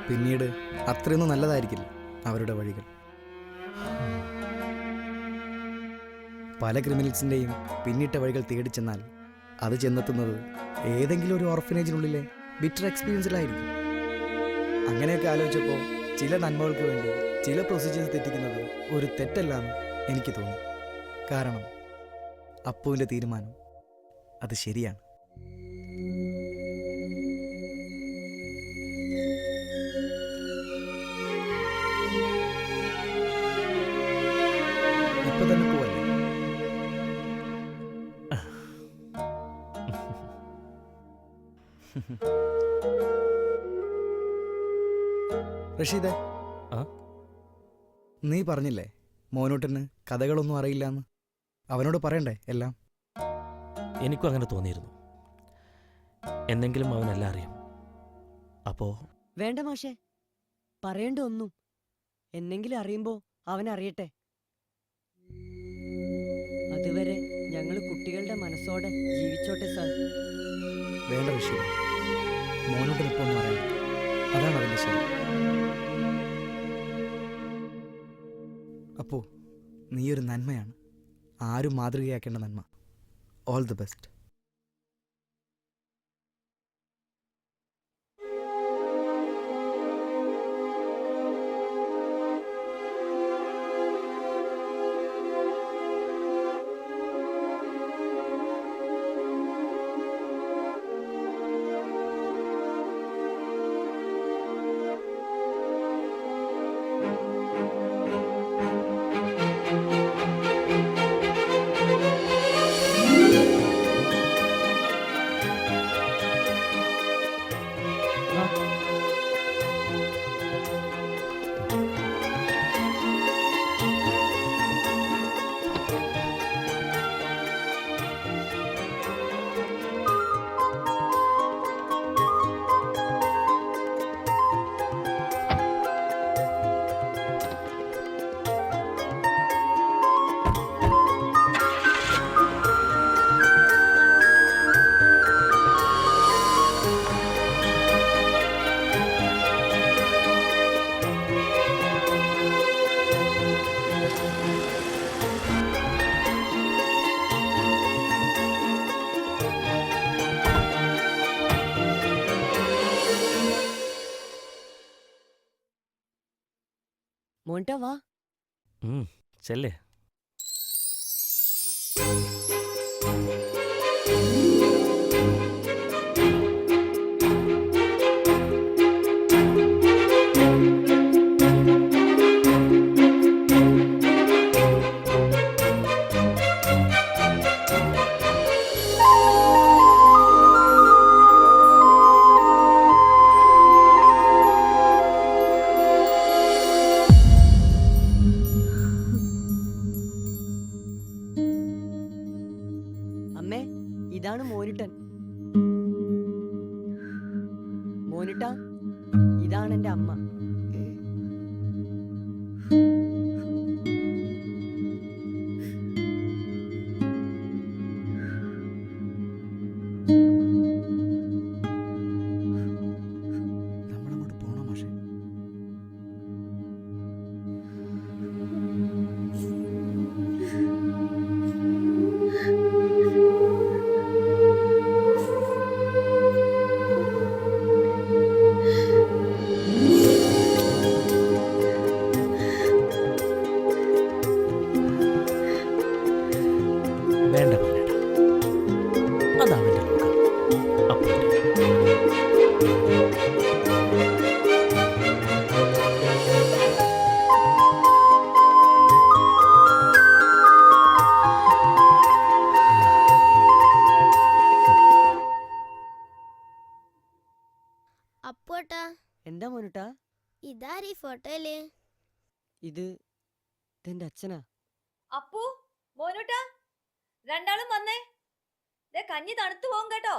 പിന്നീട് അത്രയൊന്നും നല്ലതായിരിക്കില്ല അവരുടെ വഴികൾ. പല ക്രിമിനൽസിൻ്റെയും പിന്നിട്ട വഴികൾ തേടിച്ചെന്നാൽ അത് ചെന്നെത്തുന്നത് ഏതെങ്കിലും ഒരു ഓർഫനേജിനുള്ളിലെ ബിറ്റർ എക്സ്പീരിയൻസിലായിരിക്കും. അങ്ങനെയൊക്കെ ആലോചിച്ചപ്പോൾ ചില നന്മകൾക്ക് വേണ്ടി ചില പ്രൊസീജിയേഴ്സ് തെറ്റിക്കുന്നത് ഒരു തെറ്റല്ലാന്ന് എനിക്ക് തോന്നി. കാരണം അപ്പുവിൻ്റെ തീരുമാനം അത് ശരിയാണ്. ഇപ്പൊ തന്നെ പോവല്ലേ? റഷീദേ, നീ പറഞ്ഞില്ലേ മോനോട്ടന് കഥകളൊന്നും അറിയില്ലാന്ന്? അവനോട് പറയണ്ടേ എല്ലാം? എനിക്കും അങ്ങനെ തോന്നിയിരുന്നു. എന്നെങ്കിലും അവനെല്ലാം അറിയും. അപ്പോ വേണ്ട മാഷേ, പറയേണ്ട ഒന്നും. എന്നെങ്കിലും അറിയുമ്പോ അവൻ അറിയട്ടെ. അതുവരെ ഞങ്ങൾ കുട്ടികളുടെ മനസ്സോടെ ജീവിച്ചോട്ടെ സാർ. വേണ്ട റഷീദേ, മോനോട്ടന് ഇപ്പൊ ഒന്നും അറിയണ്ട. അതാണ് അതിൻ്റെ ശരി. അപ്പോ നീയൊരു നന്മയാണ്, ആരും മാതൃകയാക്കേണ്ട നന്മ. All the best. മോൻട്ടാ വാ. ചെല്ലേ. അമ്മേ, ഇതാണ് മോനിട്ടൻ. മോനിട്ട, ഇതാണ് എന്റെ അമ്മ. നമ്മളങ്ങോട്ട് പോണോ മാഷേ? വേണ്ട മോനേട്ടാ, അതവൻ്റെ ലോകം. അപ്പുവിൻ്റെ. അപ്പോട്ടാ, എന്താ മോനിട്ടാ? ഇതാരീ ഫോട്ടോയില്? ഇതെന്റെ അച്ഛനാ. അപ്പു, മോനൂട്ടാ, രണ്ടാളും വന്നേ. കഞ്ഞി തണുത്തു പോകും കേട്ടോ.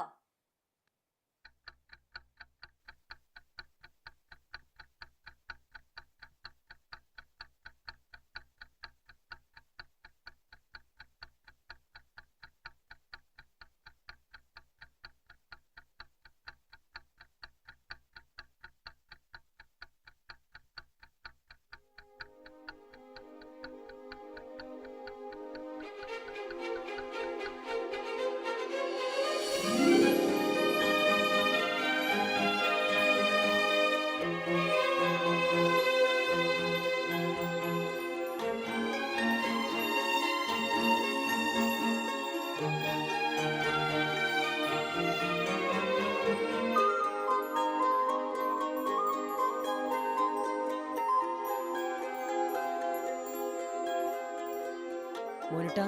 മോനിട്ടാ,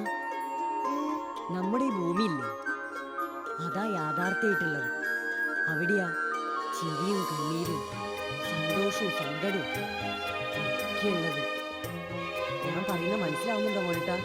നമ്മുടെ ഈ ഭൂമിയില്ലേ, അതാ യാഥാർത്ഥ്യമായിട്ടുള്ളത്. അവിടെയാ ചിരിയും കണ്ണീരും സന്തോഷവും സങ്കടവും ഒക്കെയുള്ളത്. ഞാൻ പറയുന്ന മനസ്സിലാവുന്നുണ്ടോ മോനിട്ടാ?